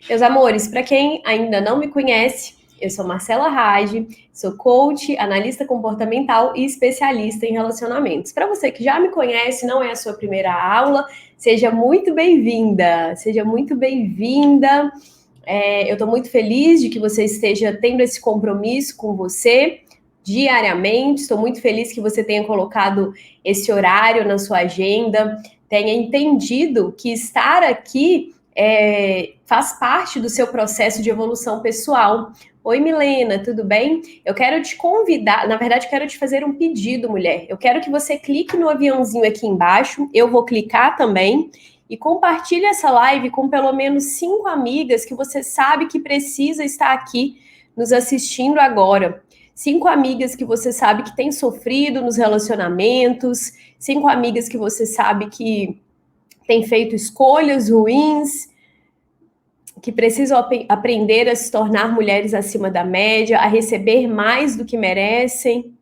Meus amores, para quem ainda não me conhece, eu sou Marcela Rage, sou coach, analista comportamental e especialista em relacionamentos. Para você que já me conhece, não é a sua primeira aula, seja muito bem-vinda, seja muito bem-vinda. Eu estou muito feliz de que você esteja tendo esse compromisso com você diariamente. Estou muito feliz que você tenha colocado esse horário na sua agenda, tenha entendido que estar aqui faz parte do seu processo de evolução pessoal. Oi, Milena, tudo bem? Eu quero te convidar, na verdade, quero te fazer um pedido, mulher. Eu quero que você clique no aviãozinho aqui embaixo, eu vou clicar também, e compartilhe essa live com pelo menos 5 amigas que você sabe que precisa estar aqui nos assistindo agora. 5 amigas que você sabe que tem sofrido nos relacionamentos, 5 amigas que você sabe que tem feito escolhas ruins, que precisam aprender a se tornar mulheres acima da média, a receber mais do que merecem.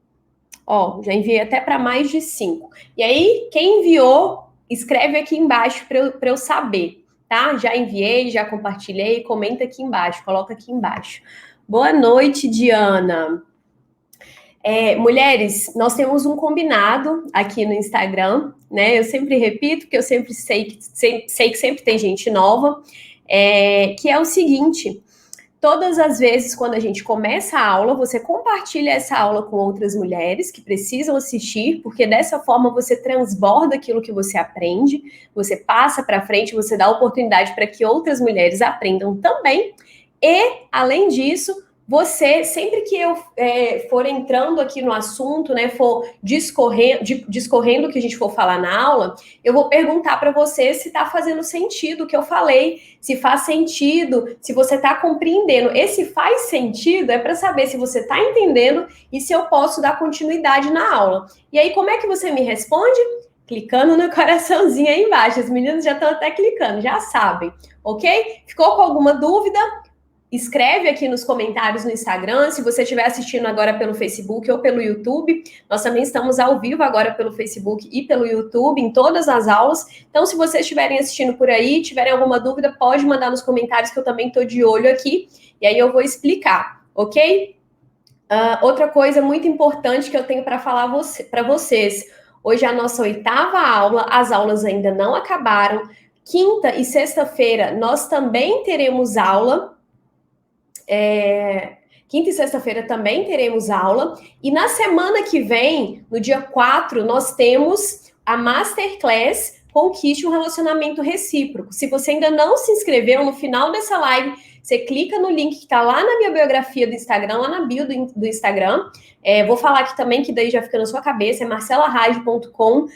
Ó, já enviei até para mais de 5. E aí, quem enviou, escreve aqui embaixo para eu saber, tá? Já enviei, já compartilhei, comenta aqui embaixo, coloca aqui embaixo. Boa noite, Diana. Mulheres, nós temos um combinado aqui no Instagram, né? Eu sempre repito, porque eu sempre sei que sempre tem gente nova, que é o seguinte: todas as vezes quando a gente começa a aula, você compartilha essa aula com outras mulheres que precisam assistir, porque dessa forma você transborda aquilo que você aprende, você passa para frente, você dá oportunidade para que outras mulheres aprendam também. E, além disso, você, sempre que eu for entrando aqui no assunto, né, for discorrendo o que a gente for falar na aula, eu vou perguntar para você se está fazendo sentido o que eu falei, se faz sentido, se você está compreendendo. Esse faz sentido é para saber se você está entendendo e se eu posso dar continuidade na aula. E aí, como é que você me responde? Clicando no coraçãozinho aí embaixo. As meninas já estão até clicando, já sabem, ok? Ficou com alguma dúvida? Escreve aqui nos comentários no Instagram. Se você estiver assistindo agora pelo Facebook ou pelo YouTube, nós também estamos ao vivo agora pelo Facebook e pelo YouTube, em todas as aulas. Então, se vocês estiverem assistindo por aí, tiverem alguma dúvida, pode mandar nos comentários que eu também estou de olho aqui. E aí eu vou explicar, ok? Outra coisa muito importante que eu tenho para falar para vocês. Hoje é a nossa 8ª aula, as aulas ainda não acabaram. Quinta e sexta-feira nós também teremos aula. Quinta e sexta-feira também teremos aula. E na semana que vem, no dia 4, nós temos a Masterclass Conquiste um Relacionamento Recíproco. Se você ainda não se inscreveu, no final dessa live, você clica no link que está lá na minha biografia do Instagram, lá na bio do Instagram. Vou falar aqui também, que daí já fica na sua cabeça, é marcelarage.com.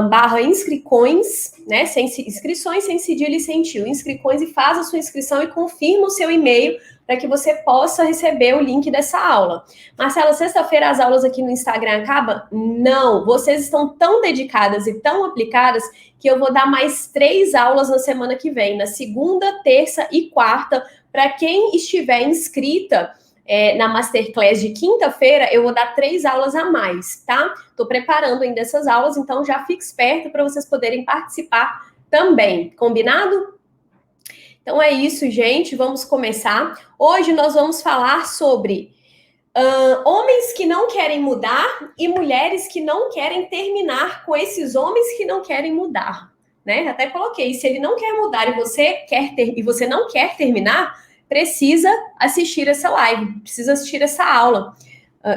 Barra inscrições, né? Inscrições sem cedilha e sem tio. Inscrições, e faz a sua inscrição e confirma o seu e-mail para que você possa receber o link dessa aula. Marcela, sexta-feira as aulas aqui no Instagram acabam? Não, vocês estão tão dedicadas e tão aplicadas que eu vou dar mais 3 aulas na semana que vem, na segunda, terça e quarta, para quem estiver inscrita na Masterclass de quinta-feira, eu vou dar 3 aulas a mais, tá? Tô preparando ainda essas aulas, então já fique esperto para vocês poderem participar também, combinado? Então é isso, gente, vamos começar. Hoje nós vamos falar sobre homens que não querem mudar e mulheres que não querem terminar com esses homens que não querem mudar, né? Até coloquei, se ele não quer mudar e você não quer terminar, precisa assistir essa live, precisa assistir essa aula.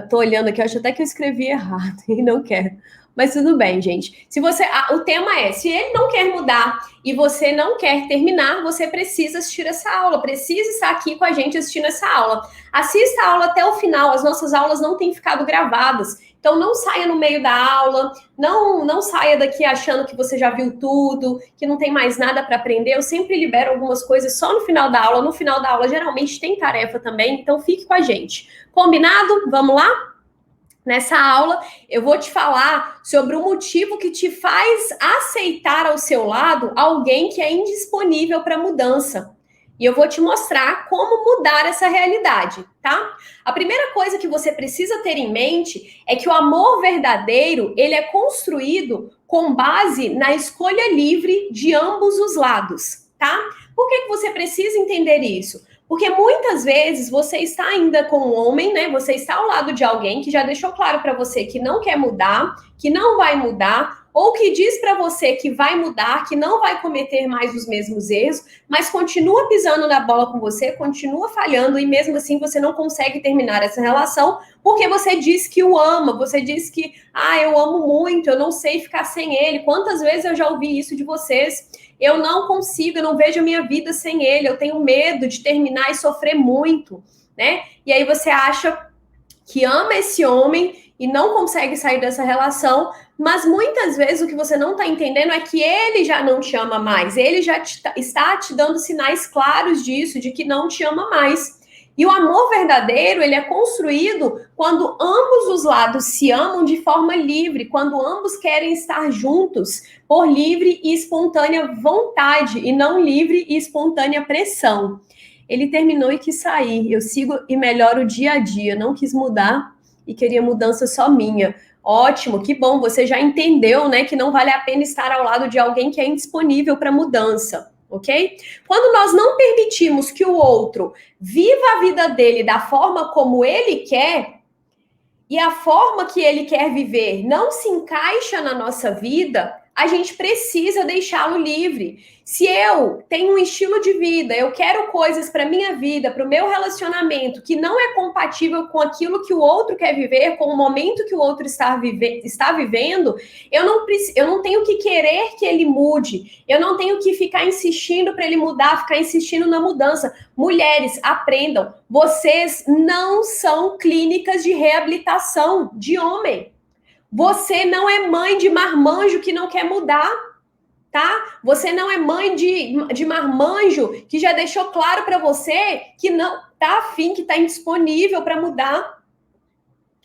Tô olhando aqui, eu acho até que eu escrevi errado e não quero. Mas tudo bem, gente. Se você, o tema é, se ele não quer mudar e você não quer terminar, você precisa assistir essa aula, precisa estar aqui com a gente assistindo essa aula. Assista a aula até o final, as nossas aulas não têm ficado gravadas. Então não saia no meio da aula, não saia daqui achando que você já viu tudo, que não tem mais nada para aprender. Eu sempre libero algumas coisas só no final da aula. No final da aula, geralmente, tem tarefa também, então fique com a gente. Combinado? Vamos lá? Nessa aula, eu vou te falar sobre o motivo que te faz aceitar ao seu lado alguém que é indisponível para mudança. E eu vou te mostrar como mudar essa realidade, tá? A primeira coisa que você precisa ter em mente é que o amor verdadeiro, ele é construído com base na escolha livre de ambos os lados, tá? Por que você precisa entender isso? Porque muitas vezes você está ainda com um homem, né? Você está ao lado de alguém que já deixou claro para você que não quer mudar, que não vai mudar, ou que diz para você que vai mudar, que não vai cometer mais os mesmos erros, mas continua pisando na bola com você, continua falhando e mesmo assim você não consegue terminar essa relação porque você diz que o ama, você diz que, eu amo muito, eu não sei ficar sem ele. Quantas vezes eu já ouvi isso de vocês? Eu não consigo, eu não vejo a minha vida sem ele, eu tenho medo de terminar e sofrer muito, né? E aí você acha que ama esse homem e não consegue sair dessa relação, mas muitas vezes o que você não está entendendo é que ele já não te ama mais, ele já está te dando sinais claros disso, de que não te ama mais. E o amor verdadeiro, ele é construído quando ambos os lados se amam de forma livre, quando ambos querem estar juntos por livre e espontânea vontade, e não livre e espontânea pressão. Ele terminou e quis sair. Eu sigo e melhoro dia a dia. Não quis mudar e queria mudança só minha. Ótimo, que bom. Você já entendeu, né, que não vale a pena estar ao lado de alguém que é indisponível para mudança, ok? Quando nós não permitimos que o outro viva a vida dele da forma como ele quer, e a forma que ele quer viver não se encaixa na nossa vida, a gente precisa deixá-lo livre. Se eu tenho um estilo de vida, eu quero coisas para minha vida, para o meu relacionamento, que não é compatível com aquilo que o outro quer viver, com o momento que o outro está vivendo, eu não tenho que querer que ele mude, eu não tenho que ficar insistindo para ele mudar, ficar insistindo na mudança. Mulheres, aprendam, vocês não são clínicas de reabilitação de homem. Você não é mãe de marmanjo que não quer mudar, tá? Você não é mãe de marmanjo que já deixou claro para você que não tá afim, que tá indisponível para mudar.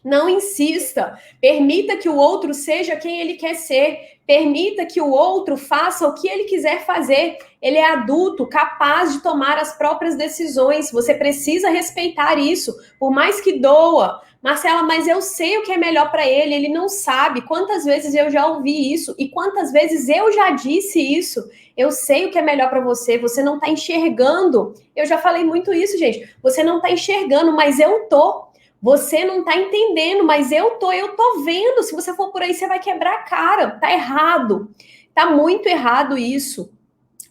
Não insista. Permita que o outro seja quem ele quer ser. Permita que o outro faça o que ele quiser fazer. Ele é adulto, capaz de tomar as próprias decisões. Você precisa respeitar isso, por mais que doa. Marcela, mas eu sei o que é melhor para ele, ele não sabe. Quantas vezes eu já ouvi isso e quantas vezes eu já disse isso. Eu sei o que é melhor para você, você não está enxergando. Eu já falei muito isso, gente. Você não está enxergando, mas eu tô. Você não tá entendendo, mas eu tô vendo. Se você for por aí, você vai quebrar a cara. Tá errado. Tá muito errado isso.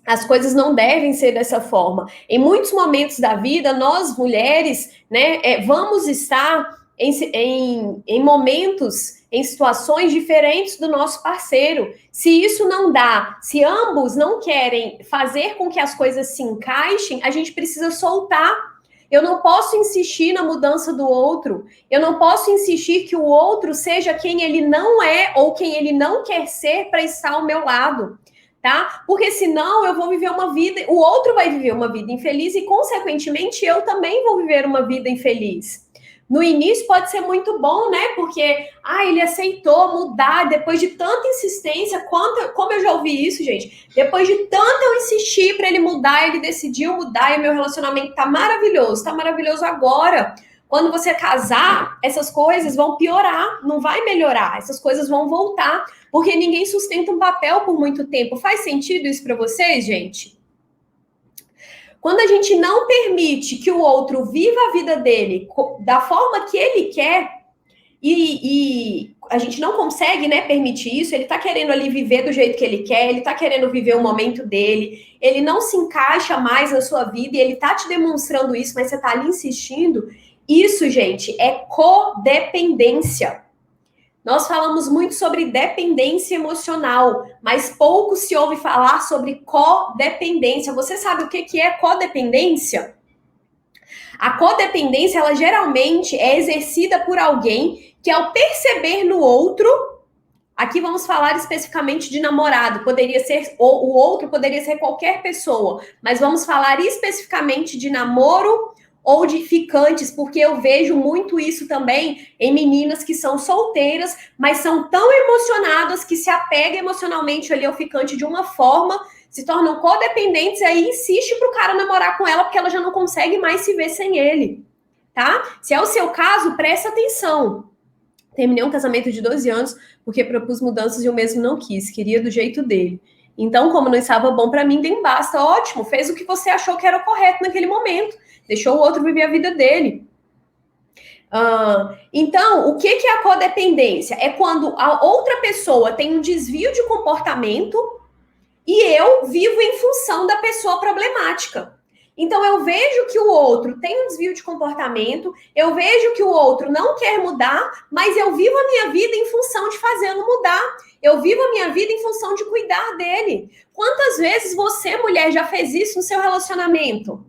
As coisas não devem ser dessa forma. Em muitos momentos da vida, nós mulheres, né, vamos estar em momentos, em situações diferentes do nosso parceiro. Se isso não dá, se ambos não querem fazer com que as coisas se encaixem, a gente precisa soltar. Eu não posso insistir na mudança do outro. Eu não posso insistir que o outro seja quem ele não é ou quem ele não quer ser para estar ao meu lado, tá? Porque senão eu vou viver uma vida, o outro vai viver uma vida infeliz e, consequentemente, eu também vou viver uma vida infeliz. No início pode ser muito bom, né? Porque, ele aceitou mudar depois de tanta insistência. Como eu já ouvi isso, gente? Depois de tanto eu insistir para ele mudar, ele decidiu mudar e o meu relacionamento tá maravilhoso agora. Quando você casar, essas coisas vão piorar, não vai melhorar, essas coisas vão voltar, porque ninguém sustenta um papel por muito tempo. Faz sentido isso para vocês, gente? Quando a gente não permite que o outro viva a vida dele da forma que ele quer, e a gente não consegue, né, permitir isso, ele tá querendo ali viver do jeito que ele quer, ele tá querendo viver o momento dele, ele não se encaixa mais na sua vida e ele tá te demonstrando isso, mas você tá ali insistindo. Isso, gente, é codependência. Nós falamos muito sobre dependência emocional, mas pouco se ouve falar sobre codependência. Você sabe o que é codependência? A codependência, ela geralmente é exercida por alguém que, ao perceber no outro, aqui vamos falar especificamente de namorado, poderia ser, ou o outro poderia ser qualquer pessoa, mas vamos falar especificamente de namoro ou de ficantes, porque eu vejo muito isso também em meninas que são solteiras, mas são tão emocionadas que se apegam emocionalmente ali ao ficante de uma forma, se tornam codependentes e aí insiste pro cara namorar com ela porque ela já não consegue mais se ver sem ele, tá? Se é o seu caso, presta atenção. Terminei um casamento de 12 anos porque propus mudanças e eu mesmo não quis, queria do jeito dele. Então, como não estava bom para mim, nem basta. Ótimo, fez o que você achou que era o correto naquele momento. Deixou o outro viver a vida dele. Então, o que é a codependência? É quando a outra pessoa tem um desvio de comportamento e eu vivo em função da pessoa problemática. Então, eu vejo que o outro tem um desvio de comportamento, eu vejo que o outro não quer mudar, mas eu vivo a minha vida em função de fazê-lo mudar. Eu vivo a minha vida em função de cuidar dele. Quantas vezes você, mulher, já fez isso no seu relacionamento?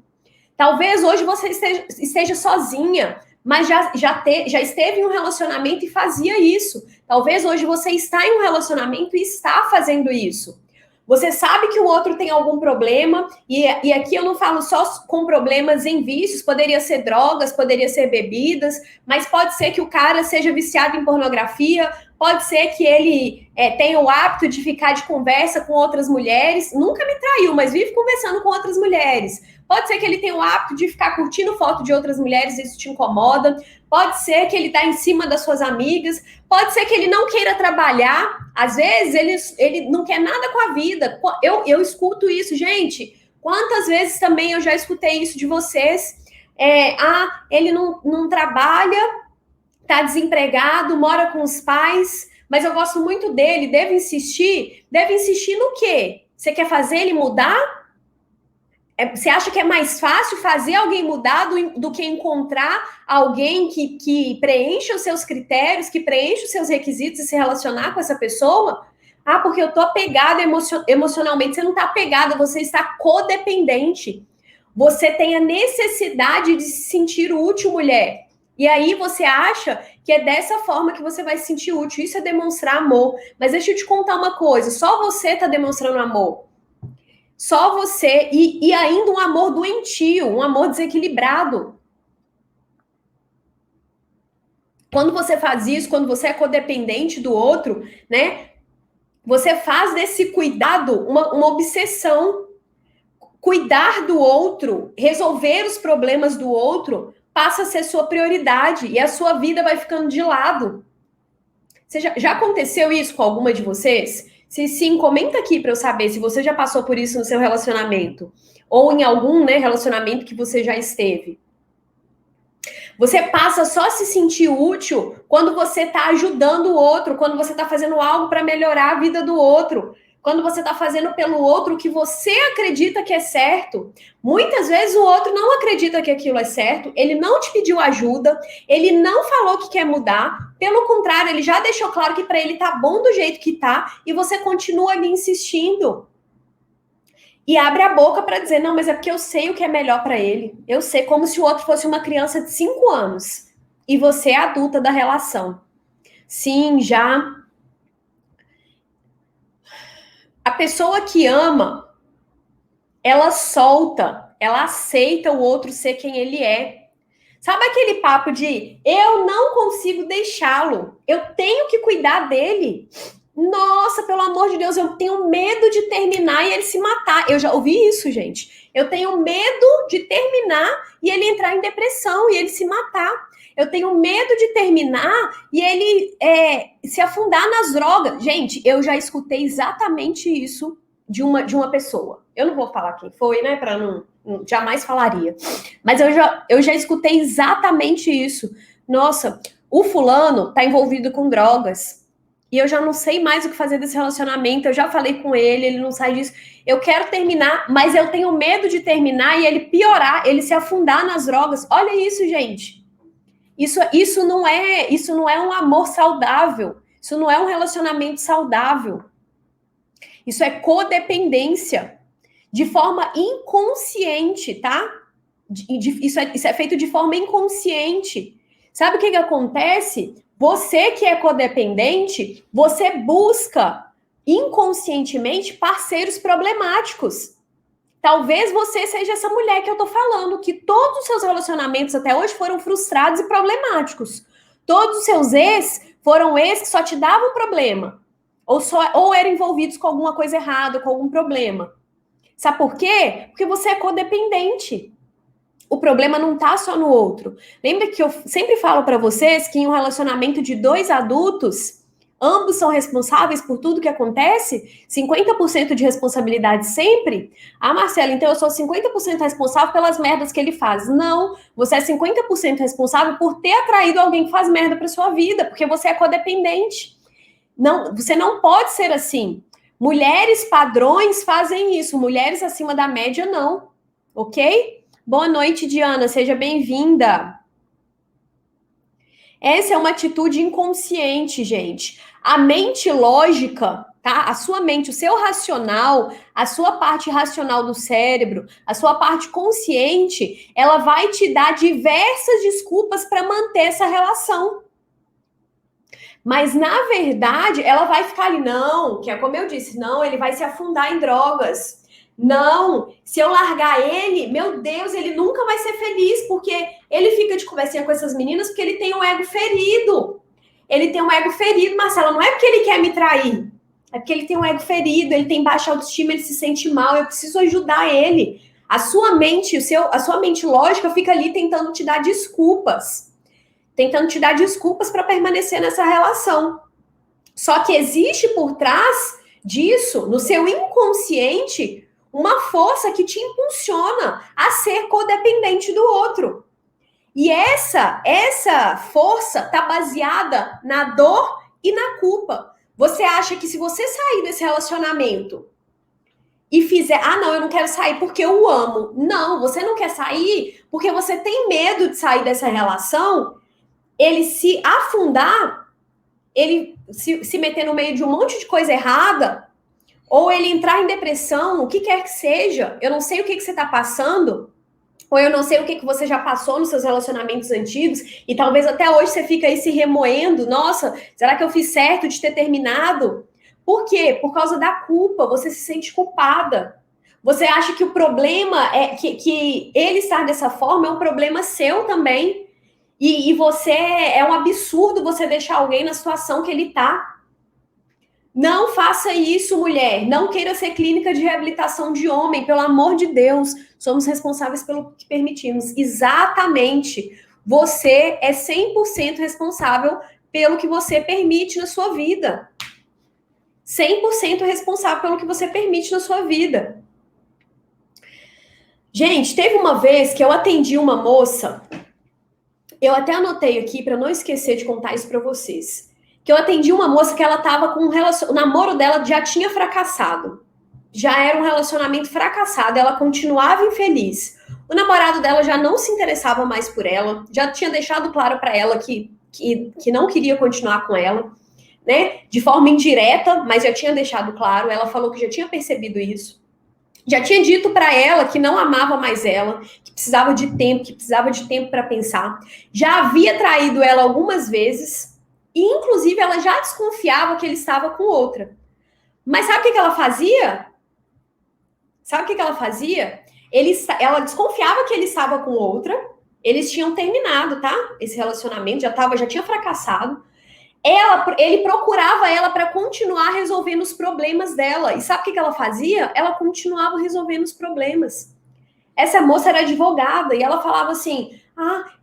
Talvez hoje você esteja sozinha, mas já esteve em um relacionamento e fazia isso. Talvez hoje você está em um relacionamento e está fazendo isso. Você sabe que o outro tem algum problema, e aqui eu não falo só com problemas em vícios, poderia ser drogas, poderia ser bebidas, mas pode ser que o cara seja viciado em pornografia, pode ser que ele tenha o hábito de ficar de conversa com outras mulheres, nunca me traiu, mas vive conversando com outras mulheres. Pode ser que ele tenha o hábito de ficar curtindo foto de outras mulheres, isso te incomoda. Pode ser que ele está em cima das suas amigas. Pode ser que ele não queira trabalhar. Às vezes, ele não quer nada com a vida. Eu escuto isso, gente. Quantas vezes também eu já escutei isso de vocês? Ele não trabalha, está desempregado, mora com os pais, mas eu gosto muito dele, devo insistir? Deve insistir no quê? Você quer fazer ele mudar? Você acha que é mais fácil fazer alguém mudar do que encontrar alguém que preencha os seus critérios, que preencha os seus requisitos e se relacionar com essa pessoa? Porque eu tô apegada emocionalmente. Você não tá apegada, você está codependente. Você tem a necessidade de se sentir útil, mulher. E aí você acha que é dessa forma que você vai se sentir útil. Isso é demonstrar amor. Mas deixa eu te contar uma coisa. Só você tá demonstrando amor. Só você, e ainda um amor doentio, um amor desequilibrado. Quando você faz isso, quando você é codependente do outro, né? Você faz desse cuidado uma obsessão. Cuidar do outro, resolver os problemas do outro, passa a ser sua prioridade e a sua vida vai ficando de lado. Já aconteceu isso com alguma de vocês? Se sim, comenta aqui para eu saber se você já passou por isso no seu relacionamento ou em algum, né, relacionamento que você já esteve. Você passa só a se sentir útil quando você está ajudando o outro, quando você está fazendo algo para melhorar a vida do outro, quando você está fazendo pelo outro o que você acredita que é certo. Muitas vezes o outro não acredita que aquilo é certo, ele não te pediu ajuda, ele não falou que quer mudar, pelo contrário, ele já deixou claro que para ele tá bom do jeito que tá, e você continua ali insistindo. E abre a boca para dizer, não, mas é porque eu sei o que é melhor para ele. Eu sei, como se o outro fosse uma criança de 5 anos. E você é adulta da relação. Sim, já. A pessoa que ama, ela solta, ela aceita o outro ser quem ele é. Sabe aquele papo de, eu não consigo deixá-lo, eu tenho que cuidar dele. Nossa, pelo amor de Deus, eu tenho medo de terminar e ele se matar. Eu já ouvi isso, gente. Eu tenho medo de terminar e ele entrar em depressão e ele se matar. Eu tenho medo de terminar e ele se afundar nas drogas. Gente, eu já escutei exatamente isso de uma pessoa. Eu não vou falar quem foi, né? Para não jamais falaria. Mas eu já escutei exatamente isso. Nossa, o fulano tá envolvido com drogas. E eu já não sei mais o que fazer desse relacionamento, eu já falei com ele não sai disso. Eu quero terminar, mas eu tenho medo de terminar e ele piorar, ele se afundar nas drogas. Olha isso, gente. Isso não é um amor saudável. Isso não é um relacionamento saudável. Isso é codependência. De forma inconsciente, tá? Isso é feito de forma inconsciente. Sabe o que acontece? Você que é codependente, você busca inconscientemente parceiros problemáticos. Talvez você seja essa mulher que eu tô falando, que todos os seus relacionamentos até hoje foram frustrados e problemáticos. Todos os seus ex foram ex que só te davam problema. Ou eram envolvidos com alguma coisa errada, com algum problema. Sabe por quê? Porque você é codependente. O problema não tá só no outro. Lembra que eu sempre falo para vocês que em um relacionamento de 2 adultos, ambos são responsáveis por tudo que acontece? 50% de responsabilidade sempre? Ah, Marcela, então eu sou 50% responsável pelas merdas que ele faz. Não, você é 50% responsável por ter atraído alguém que faz merda para sua vida, porque você é codependente. Não, você não pode ser assim. Mulheres padrões fazem isso, mulheres acima da média não, ok? Boa noite, Diana, seja bem-vinda. Essa é uma atitude inconsciente, gente. A mente lógica, tá? A sua mente, o seu racional, a sua parte racional do cérebro, a sua parte consciente, ela vai te dar diversas desculpas para manter essa relação. Mas, na verdade, ela vai ficar ali, não, que é como eu disse, não, ele vai se afundar em drogas. Não, se eu largar ele, meu Deus, ele nunca vai ser feliz, porque ele fica de conversinha com essas meninas porque ele tem um ego ferido. Ele tem um ego ferido, Marcela, não é porque ele quer me trair. É porque ele tem um ego ferido, ele tem baixa autoestima, ele se sente mal, eu preciso ajudar ele. A sua mente, a sua mente lógica fica ali tentando te dar desculpas. Tentando te dar desculpas para permanecer nessa relação. Só que existe por trás disso, no seu inconsciente, uma força que te impulsiona a ser codependente do outro. E essa força está baseada na dor e na culpa. Você acha que se você sair desse relacionamento e fizer, não, eu não quero sair porque eu o amo. Não, você não quer sair porque você tem medo de sair dessa relação, ele se afundar, ele se meter no meio de um monte de coisa errada, ou ele entrar em depressão, o que quer que seja, eu não sei o que você está passando, ou eu não sei o que você já passou nos seus relacionamentos antigos, e talvez até hoje você fica aí se remoendo, nossa, será que eu fiz certo de ter terminado? Por quê? Por causa da culpa, você se sente culpada. Você acha que o problema é que ele estar dessa forma é um problema seu também. E você, é um absurdo você deixar alguém na situação que ele tá. Não faça isso, mulher. Não queira ser clínica de reabilitação de homem, pelo amor de Deus. Somos responsáveis pelo que permitimos. Exatamente. Você é 100% responsável pelo que você permite na sua vida. 100% responsável pelo que você permite na sua vida. Gente, teve uma vez que eu atendi uma moça. Eu até anotei aqui para não esquecer de contar isso para vocês. Que eu atendi uma moça que ela estava com o namoro dela já tinha fracassado. Já era um relacionamento fracassado, ela continuava infeliz. O namorado dela já não se interessava mais por ela, já tinha deixado claro para ela que não queria continuar com ela, né? De forma indireta, mas já tinha deixado claro. Ela falou que já tinha percebido isso. Já tinha dito para ela que não amava mais ela, que precisava de tempo para pensar. Já havia traído ela algumas vezes, e inclusive ela já desconfiava que ele estava com outra. Mas sabe o que ela fazia? Sabe o que ela fazia? Ela desconfiava que ele estava com outra, eles tinham terminado, tá? Esse relacionamento já tinha fracassado. Ele procurava ela para continuar resolvendo os problemas dela. E sabe o que ela fazia? Ela continuava resolvendo os problemas. Essa moça era advogada e ela falava assim: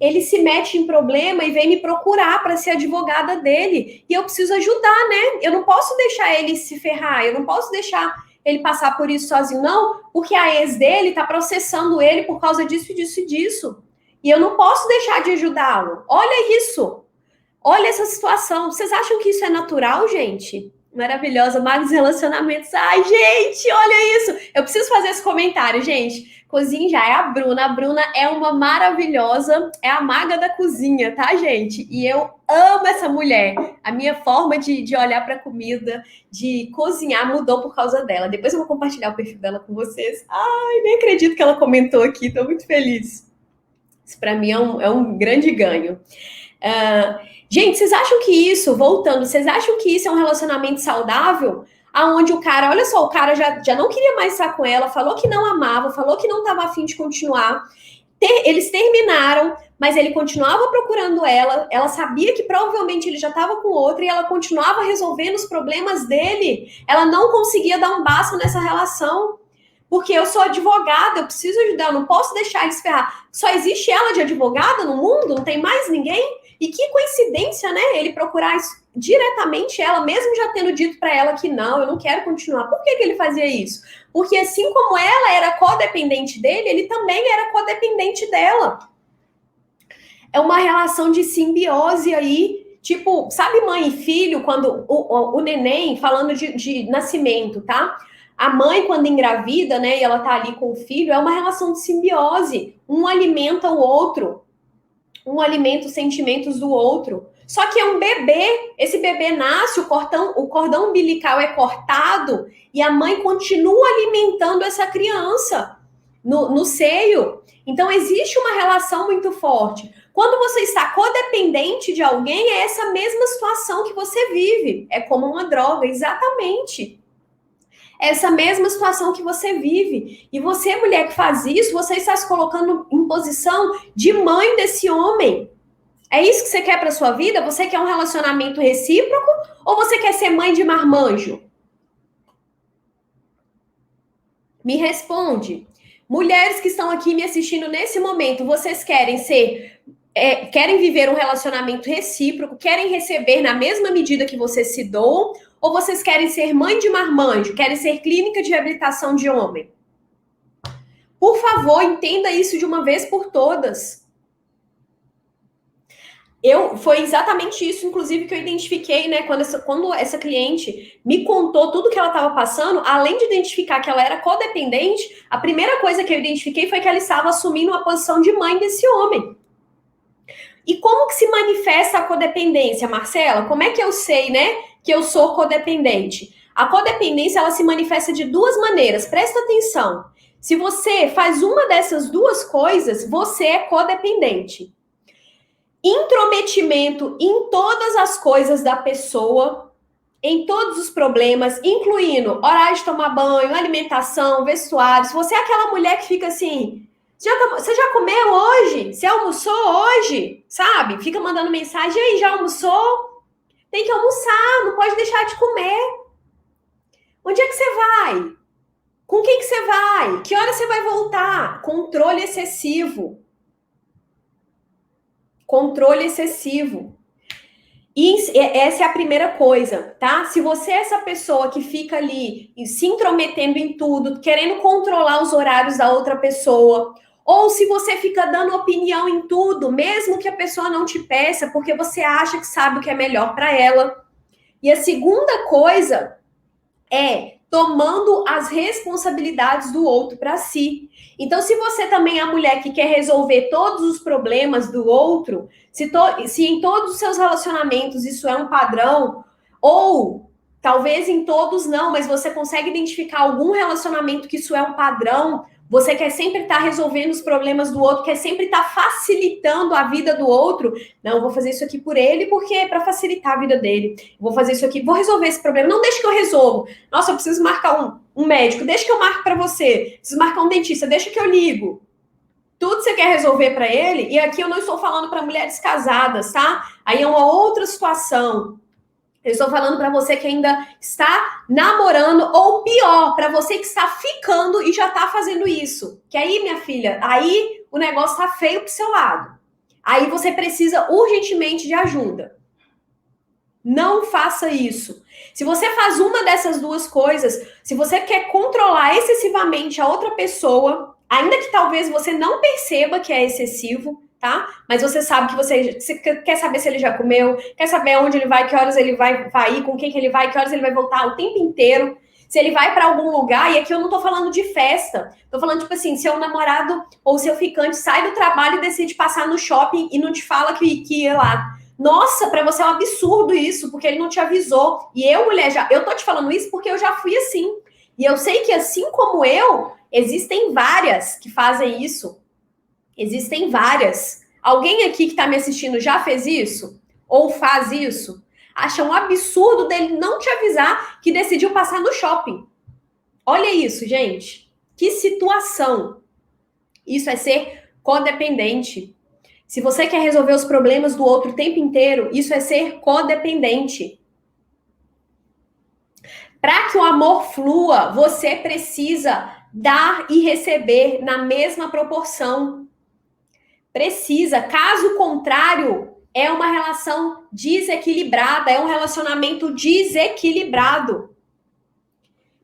ele se mete em problema e vem me procurar para ser advogada dele. E eu preciso ajudar, né? Eu não posso deixar ele se ferrar, eu não posso deixar ele passar por isso sozinho, não, porque a ex dele tá processando ele por causa disso, disso e disso. E eu não posso deixar de ajudá-lo. Olha isso. Olha essa situação. Vocês acham que isso é natural, gente? Maravilhosa, magos relacionamentos. Ai, gente, olha isso. Eu preciso fazer esse comentário, gente. Cozinha já é a Bruna. A Bruna é uma maravilhosa, é a maga da cozinha, tá, gente? E eu amo essa mulher. A minha forma de olhar para comida, de cozinhar, mudou por causa dela. Depois eu vou compartilhar o perfil dela com vocês. Ai, nem acredito que ela comentou aqui. Tô muito feliz. Isso para mim é um grande ganho. Gente, vocês acham que isso, voltando, vocês acham que isso é um relacionamento saudável? Aonde o cara, olha só, o cara já não queria mais estar com ela, falou que não amava, falou que não estava afim de continuar. Eles terminaram, mas ele continuava procurando ela sabia que provavelmente ele já estava com outra e ela continuava resolvendo os problemas dele. Ela não conseguia dar um basta nessa relação. Porque eu sou advogada, eu preciso ajudar, eu não posso deixar eles ferrar. Só existe ela de advogada no mundo? Não tem mais ninguém? E que coincidência, né? Ele procurar diretamente ela, mesmo já tendo dito para ela que não, eu não quero continuar. Por que ele fazia isso? Porque assim como ela era codependente dele, ele também era codependente dela. É uma relação de simbiose aí, tipo, sabe mãe e filho, quando o neném, falando de nascimento, tá? A mãe, quando engravida, né, e ela tá ali com o filho, é uma relação de simbiose. Um alimenta o outro. Um alimenta os sentimentos do outro. Só que é um bebê. Esse bebê nasce, o cordão umbilical é cortado e a mãe continua alimentando essa criança no seio. Então, existe uma relação muito forte. Quando você está codependente de alguém, é essa mesma situação que você vive. É como uma droga, exatamente. Essa mesma situação que você vive. E você, mulher que faz isso, você está se colocando em posição de mãe desse homem. É isso que você quer para sua vida? Você quer um relacionamento recíproco ou você quer ser mãe de marmanjo? Me responde. Mulheres que estão aqui me assistindo nesse momento, vocês querem querem viver um relacionamento recíproco, querem receber na mesma medida que vocês se doam, ou vocês querem ser mãe de marmanjo, querem ser clínica de reabilitação de homem? Por favor, entenda isso de uma vez por todas. Foi exatamente isso, inclusive, que eu identifiquei, né? Quando essa cliente me contou tudo que ela estava passando, além de identificar que ela era codependente, a primeira coisa que eu identifiquei foi que ela estava assumindo uma posição de mãe desse homem. E como que se manifesta a codependência, Marcela? Como é que eu sei, né, que eu sou codependente? A codependência, ela se manifesta de duas maneiras. Presta atenção. Se você faz uma dessas duas coisas, você é codependente. Intrometimento em todas as coisas da pessoa, em todos os problemas, incluindo horário de tomar banho, alimentação, vestuário. Se você é aquela mulher que fica assim, você já comeu hoje? Você almoçou hoje? Sabe? Fica mandando mensagem, e aí, já almoçou? Tem que almoçar, não pode deixar de comer. Onde é que você vai? Com quem que você vai? Que hora você vai voltar? Controle excessivo. Controle excessivo. E essa é a primeira coisa, tá? Se você é essa pessoa que fica ali se intrometendo em tudo, querendo controlar os horários da outra pessoa, ou se você fica dando opinião em tudo, mesmo que a pessoa não te peça, porque você acha que sabe o que é melhor para ela. E a segunda coisa é tomando as responsabilidades do outro para si. Então, se você também é a mulher que quer resolver todos os problemas do outro, se em todos os seus relacionamentos isso é um padrão, ou talvez em todos não, mas você consegue identificar algum relacionamento que isso é um padrão, você quer sempre estar resolvendo os problemas do outro, quer sempre estar facilitando a vida do outro. Não, eu vou fazer isso aqui por ele, porque é para facilitar a vida dele. Vou fazer isso aqui, vou resolver esse problema. Não, deixa que eu resolvo. Nossa, eu preciso marcar um médico. Deixa que eu marque para você. Preciso marcar um dentista. Deixa que eu ligo. Tudo você quer resolver para ele. E aqui eu não estou falando para mulheres casadas, tá? Aí é uma outra situação. Eu estou falando para você que ainda está namorando, ou pior, para você que está ficando e já está fazendo isso. Que aí, minha filha, aí o negócio está feio pro seu lado. Aí você precisa urgentemente de ajuda. Não faça isso. Se você faz uma dessas duas coisas, se você quer controlar excessivamente a outra pessoa, ainda que talvez você não perceba que é excessivo, tá? Mas você sabe que você quer saber se ele já comeu, quer saber onde ele vai, que horas ele vai ir, com quem que ele vai, que horas ele vai voltar o tempo inteiro. Se ele vai para algum lugar, e aqui eu não tô falando de festa, tô falando tipo assim, seu namorado ou seu ficante sai do trabalho e decide passar no shopping e não te fala que ia lá. Nossa, para você é um absurdo isso, porque ele não te avisou. E eu, mulher, eu tô te falando isso porque eu já fui assim. E eu sei que assim como eu, existem várias que fazem isso. Existem várias. Alguém aqui que está me assistindo já fez isso? Ou faz isso? Acha um absurdo dele não te avisar que decidiu passar no shopping. Olha isso, gente. Que situação. Isso é ser codependente. Se você quer resolver os problemas do outro o tempo inteiro, isso é ser codependente. Para que o amor flua, você precisa dar e receber na mesma proporção. Precisa. Caso contrário, é uma relação desequilibrada, é um relacionamento desequilibrado.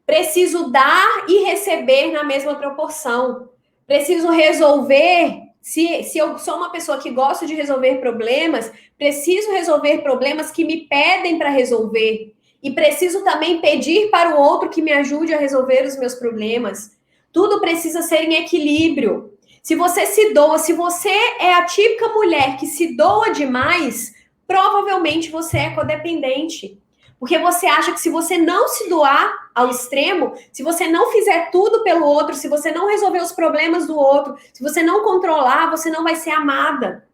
Preciso dar e receber na mesma proporção. Preciso resolver. Se eu sou uma pessoa que gosta de resolver problemas, preciso resolver problemas que me pedem para resolver. E preciso também pedir para o outro que me ajude a resolver os meus problemas. Tudo precisa ser em equilíbrio. Se você se doa, se você é a típica mulher que se doa demais, provavelmente você é codependente. Porque você acha que se você não se doar ao extremo, se você não fizer tudo pelo outro, se você não resolver os problemas do outro, se você não controlar, você não vai ser amada.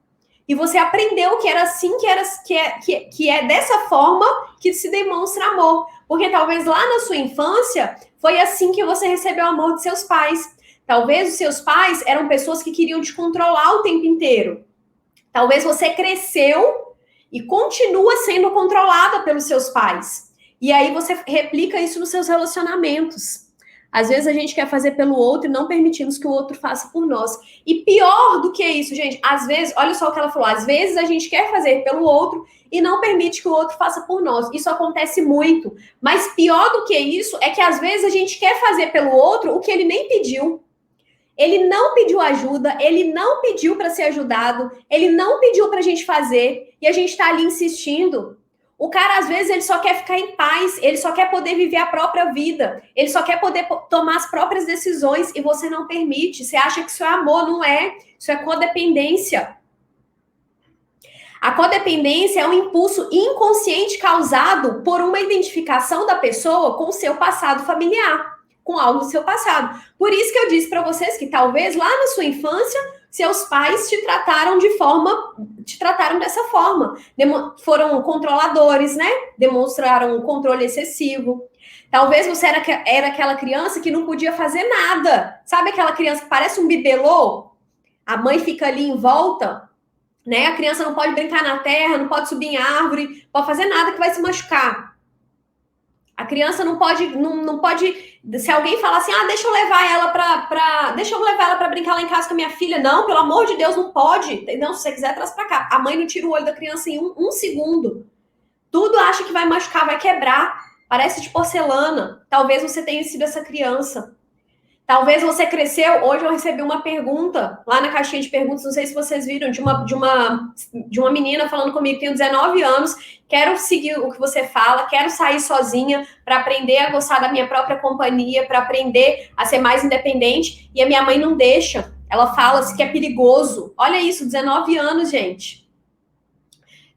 E você aprendeu que era assim, que é dessa forma que se demonstra amor. Porque talvez lá na sua infância foi assim que você recebeu o amor de seus pais. Talvez os seus pais eram pessoas que queriam te controlar o tempo inteiro. Talvez você cresceu e continua sendo controlada pelos seus pais. E aí você replica isso nos seus relacionamentos. Às vezes a gente quer fazer pelo outro e não permitimos que o outro faça por nós. E pior do que isso, gente, às vezes, olha só o que ela falou, às vezes a gente quer fazer pelo outro e não permite que o outro faça por nós. Isso acontece muito. Mas pior do que isso é que às vezes a gente quer fazer pelo outro o que ele nem pediu. Ele não pediu ajuda, ele não pediu para ser ajudado, ele não pediu para a gente fazer, e a gente está ali insistindo. O cara, às vezes, ele só quer ficar em paz, ele só quer poder viver a própria vida, ele só quer poder tomar as próprias decisões, e você não permite. Você acha que isso é amor, não é. Isso é codependência. A codependência é um impulso inconsciente causado por uma identificação da pessoa com o seu passado familiar, com algo do seu passado. Por isso que eu disse para vocês que talvez lá na sua infância seus pais te trataram dessa forma. Foram controladores, né? Demonstraram um controle excessivo. Talvez você era aquela criança que não podia fazer nada. Sabe aquela criança que parece um bibelô? A mãe fica ali em volta, né? A criança não pode brincar na terra, não pode subir em árvore, não pode fazer nada que vai se machucar. A criança não pode, se alguém falar assim, deixa eu levar ela para brincar lá em casa com a minha filha. Não, pelo amor de Deus, não pode. Não, se você quiser, traz para cá. A mãe não tira o olho da criança em um segundo. Tudo acha que vai machucar, vai quebrar. Parece de porcelana. Talvez você tenha sido essa criança. Talvez você cresceu. Hoje eu recebi uma pergunta lá na caixinha de perguntas, não sei se vocês viram, de uma menina falando comigo, tenho 19 anos, quero seguir o que você fala, quero sair sozinha para aprender a gostar da minha própria companhia, para aprender a ser mais independente, e a minha mãe não deixa. Ela fala que é perigoso. Olha isso, 19 anos, gente.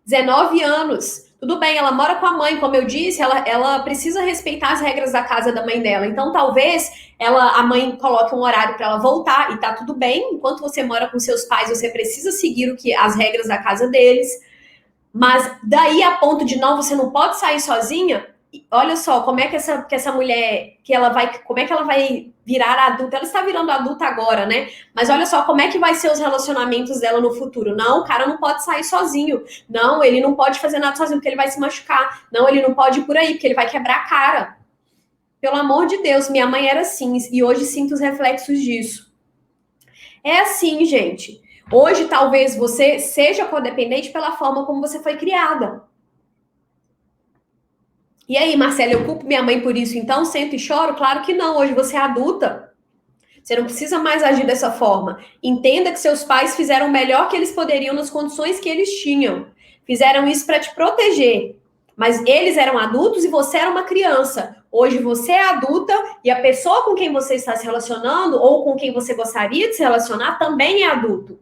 19 anos. Tudo bem, ela mora com a mãe, como eu disse, ela precisa respeitar as regras da casa da mãe dela. Então, talvez a mãe coloque um horário para ela voltar e tá tudo bem. Enquanto você mora com seus pais, você precisa seguir as regras da casa deles. Mas daí a ponto de você não pode sair sozinha. Olha só, como é que essa mulher, como é que ela vai virar adulta? Ela está virando adulta agora, né? Mas olha só, como é que vai ser os relacionamentos dela no futuro? Não, o cara não pode sair sozinho. Não, ele não pode fazer nada sozinho, porque ele vai se machucar. Não, ele não pode ir por aí, porque ele vai quebrar a cara. Pelo amor de Deus, minha mãe era assim, e hoje sinto os reflexos disso. É assim, gente. Hoje, talvez você seja codependente pela forma como você foi criada. E aí, Marcela, eu culpo minha mãe por isso, então sento e choro? Claro que não, hoje você é adulta. Você não precisa mais agir dessa forma. Entenda que seus pais fizeram o melhor que eles poderiam nas condições que eles tinham. Fizeram isso para te proteger. Mas eles eram adultos e você era uma criança. Hoje você é adulta e a pessoa com quem você está se relacionando ou com quem você gostaria de se relacionar também é adulto.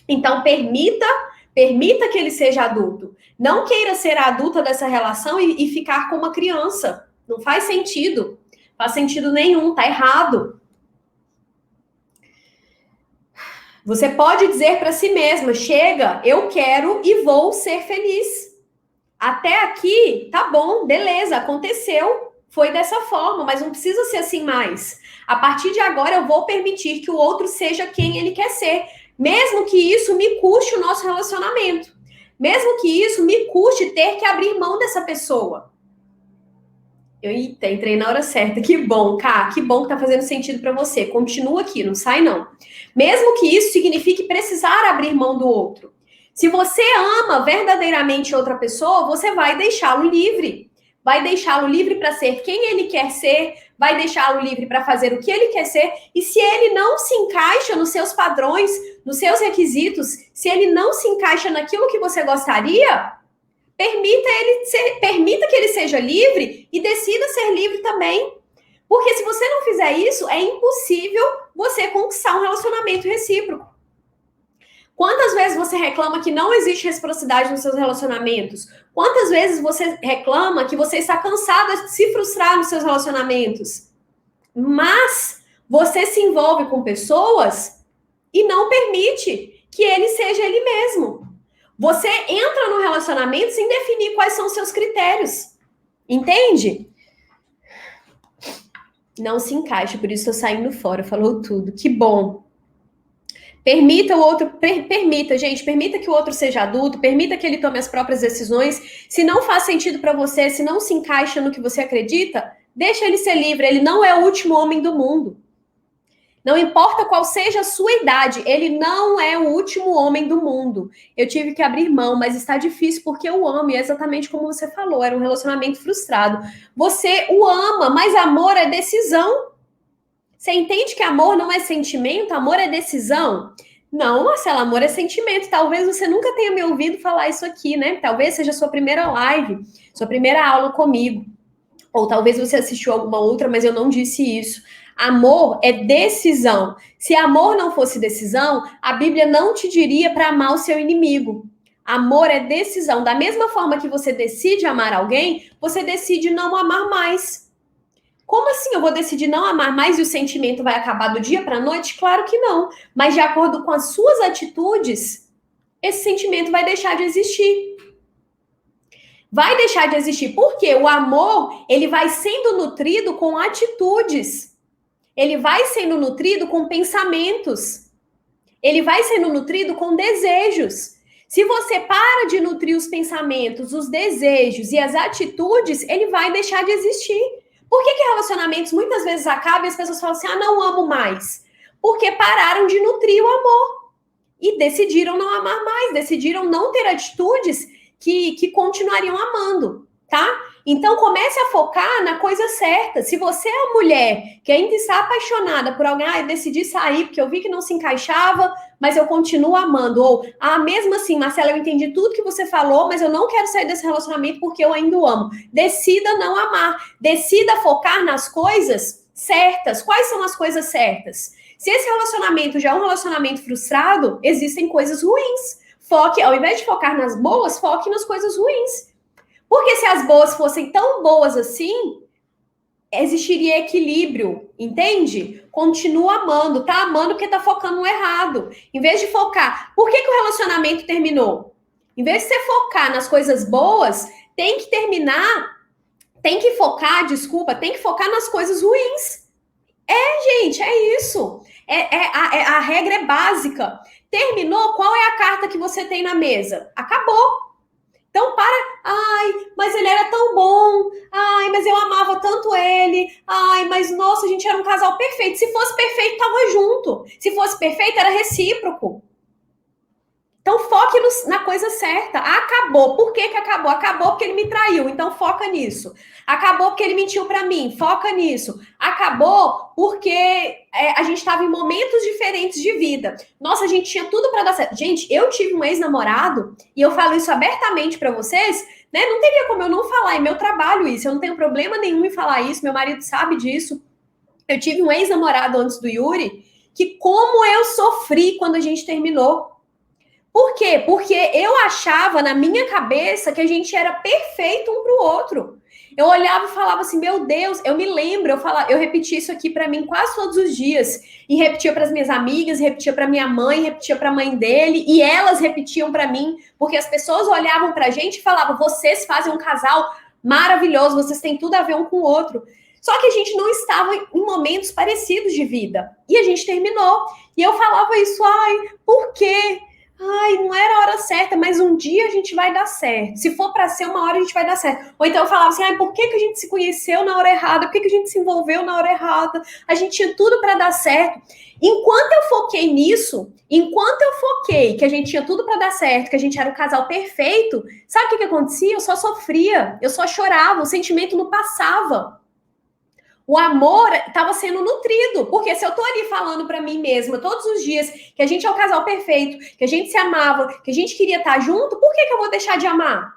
Então, permita que ele seja adulto. Não queira ser a adulta dessa relação e ficar com uma criança. Não faz sentido. Não faz sentido nenhum, tá errado. Você pode dizer para si mesma, chega, eu quero e vou ser feliz. Até aqui, tá bom, beleza, aconteceu, foi dessa forma, mas não precisa ser assim mais. A partir de agora, eu vou permitir que o outro seja quem ele quer ser. Mesmo que isso me custe o nosso relacionamento. Mesmo que isso me custe ter que abrir mão dessa pessoa. Eita, entrei na hora certa. Que bom, Ká, que bom que tá fazendo sentido para você. Continua aqui, não sai não. Mesmo que isso signifique precisar abrir mão do outro. Se você ama verdadeiramente outra pessoa, você vai deixá-lo livre. Vai deixá-lo livre para ser quem ele quer ser, vai deixá-lo livre para fazer o que ele quer ser, e se ele não se encaixa nos seus padrões, nos seus requisitos, se ele não se encaixa naquilo que você gostaria, permita que ele seja livre e decida ser livre também. Porque se você não fizer isso, é impossível você conquistar um relacionamento recíproco. Quantas vezes você reclama que não existe reciprocidade nos seus relacionamentos? Quantas vezes você reclama que você está cansada de se frustrar nos seus relacionamentos? Mas você se envolve com pessoas e não permite que ele seja ele mesmo. Você entra no relacionamento sem definir quais são os seus critérios. Entende? Não se encaixa, por isso estou saindo fora. Falou tudo. Que bom. Permita o outro, gente, permita que o outro seja adulto, permita que ele tome as próprias decisões. Se não faz sentido para você, se não se encaixa no que você acredita, deixa ele ser livre. Ele não é o último homem do mundo. Não importa qual seja a sua idade, ele não é o último homem do mundo. Eu tive que abrir mão, mas está difícil porque eu amo, e é exatamente como você falou, era um relacionamento frustrado. Você o ama, mas amor é decisão. Você entende que amor não é sentimento, amor é decisão? Não, Marcela, amor é sentimento. Talvez você nunca tenha me ouvido falar isso aqui, né? Talvez seja a sua primeira live, sua primeira aula comigo. Ou talvez você assistiu alguma outra, mas eu não disse isso. Amor é decisão. Se amor não fosse decisão, a Bíblia não te diria para amar o seu inimigo. Amor é decisão. Da mesma forma que você decide amar alguém, você decide não amar mais. Como assim eu vou decidir não amar mais e o sentimento vai acabar do dia para a noite? Claro que não. Mas de acordo com as suas atitudes, esse sentimento vai deixar de existir. Vai deixar de existir. Porque o amor, ele vai sendo nutrido com atitudes. Ele vai sendo nutrido com pensamentos. Ele vai sendo nutrido com desejos. Se você para de nutrir os pensamentos, os desejos e as atitudes, ele vai deixar de existir. Por que relacionamentos muitas vezes acabam e as pessoas falam assim, não amo mais? Porque pararam de nutrir o amor. E decidiram não amar mais, decidiram não ter atitudes que continuariam amando, tá? Então comece a focar na coisa certa. Se você é a mulher que ainda está apaixonada por alguém, eu decidi sair porque eu vi que não se encaixava, mas eu continuo amando. Ou, mesmo assim, Marcela, eu entendi tudo que você falou, mas eu não quero sair desse relacionamento porque eu ainda o amo. Decida não amar. Decida focar nas coisas certas. Quais são as coisas certas? Se esse relacionamento já é um relacionamento frustrado, existem coisas ruins. Foque, ao invés de focar nas boas, foque nas coisas ruins. Porque se as boas fossem tão boas assim, existiria equilíbrio, entende? Continua amando, tá amando porque tá focando no errado. Em vez de focar, por que o relacionamento terminou? Em vez de você focar nas coisas boas, tem que focar nas coisas ruins. Gente, é isso. A regra é básica. Terminou, qual é a carta que você tem na mesa? Acabou. Então, mas ele era tão bom. Mas eu amava tanto ele. Mas, nossa, a gente era um casal perfeito. Se fosse perfeito, tava junto. Se fosse perfeito, era recíproco. Então, foque na coisa certa. Acabou. Por que acabou? Acabou porque ele me traiu. Então, foca nisso. Acabou porque ele mentiu pra mim. Foca nisso. Acabou porque a gente estava em momentos diferentes de vida. Nossa, a gente tinha tudo pra dar certo. Gente, eu tive um ex-namorado, e eu falo isso abertamente pra vocês, né? Não teria como eu não falar, é meu trabalho isso. Eu não tenho problema nenhum em falar isso. Meu marido sabe disso. Eu tive um ex-namorado antes do Yuri, que como eu sofri quando a gente terminou. Por quê? Porque eu achava na minha cabeça que a gente era perfeito um pro outro. Eu olhava e falava assim, meu Deus, eu me lembro, eu repeti isso aqui pra mim quase todos os dias. E repetia pras minhas amigas, repetia pra minha mãe, repetia pra mãe dele. E elas repetiam pra mim, porque as pessoas olhavam pra gente e falavam, vocês fazem um casal maravilhoso, vocês têm tudo a ver um com o outro. Só que a gente não estava em momentos parecidos de vida. E a gente terminou. E eu falava isso, por quê? Não era a hora certa, mas um dia a gente vai dar certo. Se for para ser, uma hora a gente vai dar certo. Ou então eu falava assim, por que a gente se conheceu na hora errada? Por que a gente se envolveu na hora errada? A gente tinha tudo para dar certo. Enquanto eu foquei nisso, que a gente tinha tudo para dar certo, que a gente era o casal perfeito, sabe o que acontecia? Eu só sofria, eu só chorava, o sentimento não passava. O amor estava sendo nutrido, porque se eu tô ali falando para mim mesma todos os dias que a gente é o casal perfeito, que a gente se amava, que a gente queria estar junto, por que eu vou deixar de amar?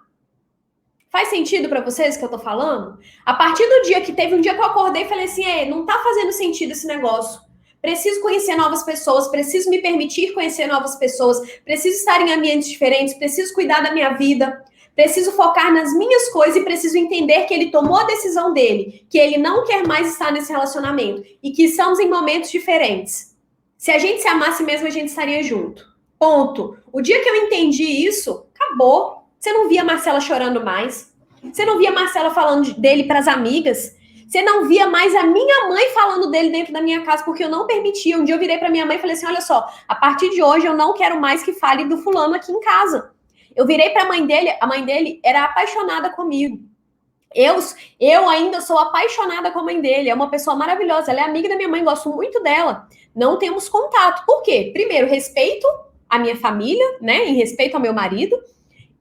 Faz sentido para vocês o que eu tô falando? A partir do dia que teve um dia que eu acordei e falei assim, não tá fazendo sentido esse negócio. Preciso conhecer novas pessoas, preciso me permitir conhecer novas pessoas, preciso estar em ambientes diferentes, preciso cuidar da minha vida. Preciso focar nas minhas coisas e preciso entender que ele tomou a decisão dele, que ele não quer mais estar nesse relacionamento e que estamos em momentos diferentes. Se a gente se amasse mesmo, a gente estaria junto. Ponto. O dia que eu entendi isso, acabou. Você não via a Marcela chorando mais. Você não via a Marcela falando dele para as amigas. Você não via mais a minha mãe falando dele dentro da minha casa, porque eu não permitia. Um dia eu virei para minha mãe e falei assim, olha só, a partir de hoje eu não quero mais que fale do fulano aqui em casa. Eu virei para a mãe dele era apaixonada comigo. Eu ainda sou apaixonada com a mãe dele, é uma pessoa maravilhosa, ela é amiga da minha mãe, gosto muito dela. Não temos contato. Por quê? Primeiro, respeito à minha família, né? Em respeito ao meu marido.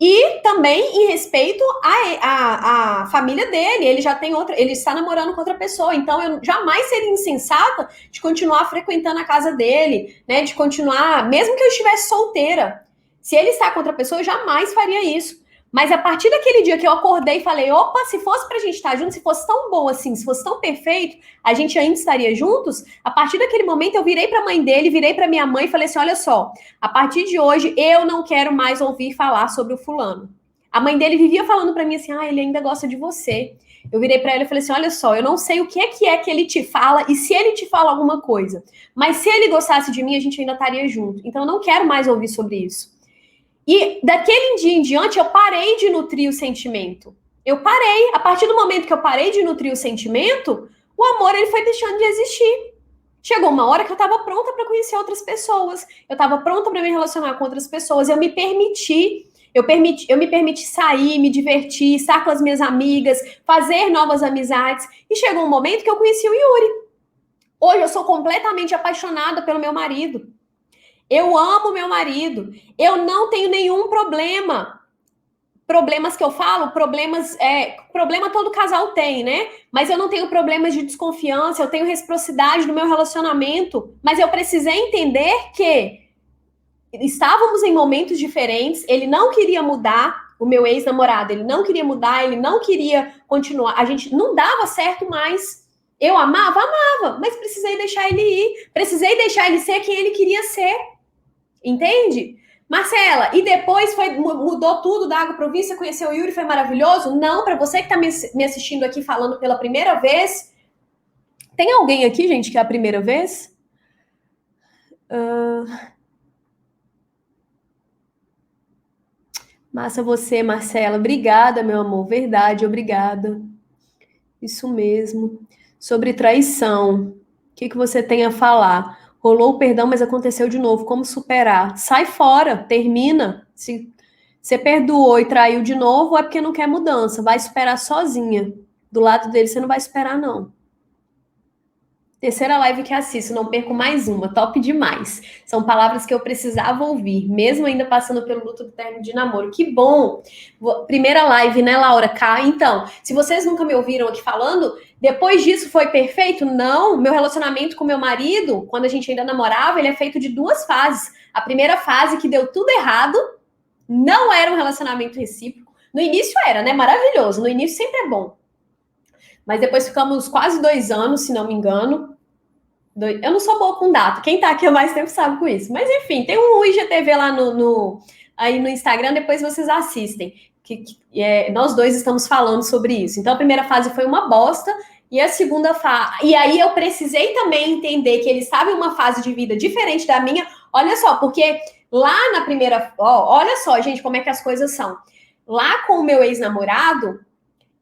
E também em respeito à família dele. Ele já tem outra, ele está namorando com outra pessoa. Então eu jamais seria insensata de continuar frequentando a casa dele, né? De continuar, mesmo que eu estivesse solteira. Se ele está com outra pessoa, eu jamais faria isso. Mas a partir daquele dia que eu acordei e falei, opa, se fosse pra gente estar junto, se fosse tão bom assim, se fosse tão perfeito, a gente ainda estaria juntos. A partir daquele momento eu virei pra mãe dele, virei pra minha mãe e falei assim, olha só, a partir de hoje eu não quero mais ouvir falar sobre o fulano. A mãe dele vivia falando pra mim assim, ele ainda gosta de você. Eu virei pra ela e falei assim, olha só, eu não sei o que é que ele te fala e se ele te fala alguma coisa. Mas se ele gostasse de mim, a gente ainda estaria junto. Então eu não quero mais ouvir sobre isso. E daquele dia em diante, eu parei de nutrir o sentimento. Eu parei. A partir do momento que eu parei de nutrir o sentimento, o amor ele foi deixando de existir. Chegou uma hora que eu estava pronta para conhecer outras pessoas. Eu estava pronta para me relacionar com outras pessoas. Eu me permiti sair, me divertir, estar com as minhas amigas, fazer novas amizades. E chegou um momento que eu conheci o Yuri. Hoje eu sou completamente apaixonada pelo meu marido. Eu amo meu marido. Eu não tenho nenhum problema. Problemas que eu falo, problema todo casal tem, né? Mas eu não tenho problemas de desconfiança, eu tenho reciprocidade no meu relacionamento. Mas eu precisei entender que estávamos em momentos diferentes, ele não queria mudar, o meu ex-namorado, ele não queria mudar, ele não queria continuar. A gente não dava certo mais. Eu amava, mas precisei deixar ele ir. Precisei deixar ele ser quem ele queria ser. Entende? Marcela, e depois mudou tudo da água para o vinho, você conheceu o Yuri, foi maravilhoso? Não, para você que está me assistindo aqui falando pela primeira vez, tem alguém aqui, gente, que é a primeira vez? Massa você, Marcela. Obrigada, meu amor. Verdade, obrigada. Isso mesmo. Sobre traição, o que você tem a falar? Rolou o perdão, mas aconteceu de novo. Como superar? Sai fora, termina. Se você perdoou e traiu de novo, é porque não quer mudança. Vai superar sozinha. Do lado dele, você não vai superar, não. Terceira live que assisto, não perco mais uma. Top demais. São palavras que eu precisava ouvir, mesmo ainda passando pelo luto do término de namoro. Que bom! Primeira live, né, Laura? Então, se vocês nunca me ouviram aqui falando, depois disso foi perfeito? Não. Meu relacionamento com meu marido, quando a gente ainda namorava, ele é feito de 2 fases. A primeira fase, que deu tudo errado, não era um relacionamento recíproco. No início era, né? Maravilhoso. No início sempre é bom. Mas depois ficamos quase 2 anos, se não me engano. Eu não sou boa com data. Quem tá aqui há mais tempo sabe com isso. Mas enfim, tem um IGTV lá aí no Instagram, depois vocês assistem. Nós dois estamos falando sobre isso. Então a primeira fase foi uma bosta, e a segunda fase. E aí eu precisei também entender que ele estava em uma fase de vida diferente da minha. Olha só, porque lá na primeira. Olha só, gente, como é que as coisas são. Lá com o meu ex-namorado,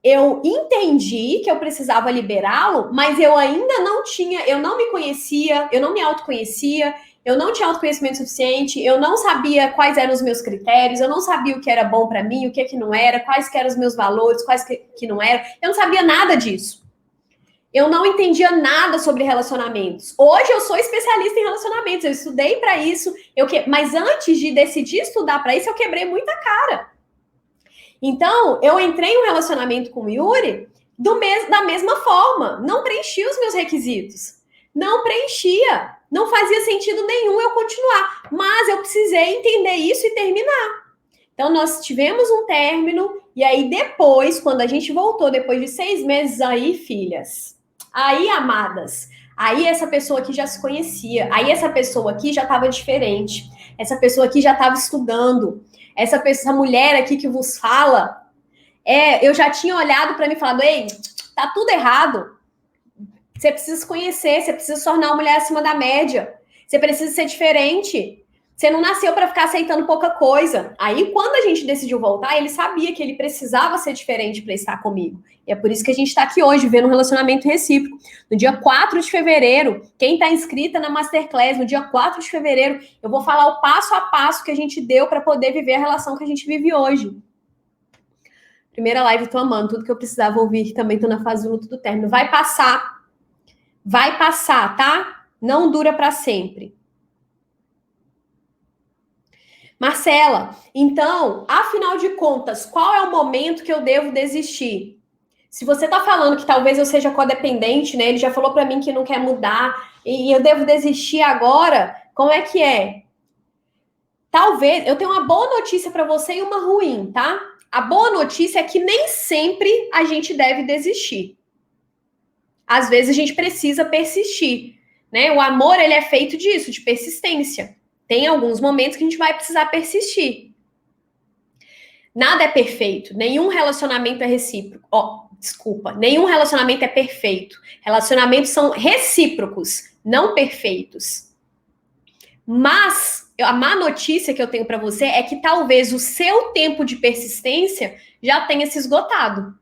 eu entendi que eu precisava liberá-lo, mas eu ainda não tinha, eu não me conhecia, eu não me autoconhecia, eu não tinha autoconhecimento suficiente, eu não sabia quais eram os meus critérios, eu não sabia o que era bom para mim, o que não era, quais que eram os meus valores, quais que não eram. Eu não sabia nada disso. Eu não entendia nada sobre relacionamentos. Hoje eu sou especialista em relacionamentos, eu estudei para isso, mas antes de decidir estudar para isso, eu quebrei muita cara. Então, eu entrei em um relacionamento com o Yuri da mesma forma. Não preenchia os meus requisitos. Não preenchia. Não fazia sentido nenhum eu continuar. Mas eu precisei entender isso e terminar. Então, nós tivemos um término. E aí, depois, quando a gente voltou, depois de 6 meses, aí, filhas. Aí, amadas. Aí, essa pessoa aqui já se conhecia. Aí, essa pessoa aqui já estava diferente. Essa pessoa aqui já estava estudando. Essa mulher aqui que vos fala, eu já tinha olhado para mim e falado, ei, tá tudo errado. Você precisa se conhecer, você precisa se tornar uma mulher acima da média. Você precisa ser diferente. Você não nasceu para ficar aceitando pouca coisa. Aí, quando a gente decidiu voltar, ele sabia que ele precisava ser diferente para estar comigo. E é por isso que a gente está aqui hoje, vendo um relacionamento recíproco. No dia 4 de fevereiro, quem está inscrita na Masterclass, no dia 4 de fevereiro, eu vou falar o passo a passo que a gente deu para poder viver a relação que a gente vive hoje. Primeira live, tô amando. Tudo que eu precisava ouvir, também tô na fase do luto do término. Vai passar, tá? Não dura para sempre. Marcela, então, afinal de contas, qual é o momento que eu devo desistir? Se você tá falando que talvez eu seja codependente, né? Ele já falou para mim que não quer mudar e eu devo desistir agora, como é que é? Talvez, eu tenho uma boa notícia para você e uma ruim, tá? A boa notícia é que nem sempre a gente deve desistir. Às vezes a gente precisa persistir, né? O amor, ele é feito disso, de persistência. Tem alguns momentos que a gente vai precisar persistir. Nada é perfeito, nenhum relacionamento é recíproco. Nenhum relacionamento é perfeito. Relacionamentos são recíprocos, não perfeitos. Mas a má notícia que eu tenho para você é que talvez o seu tempo de persistência já tenha se esgotado.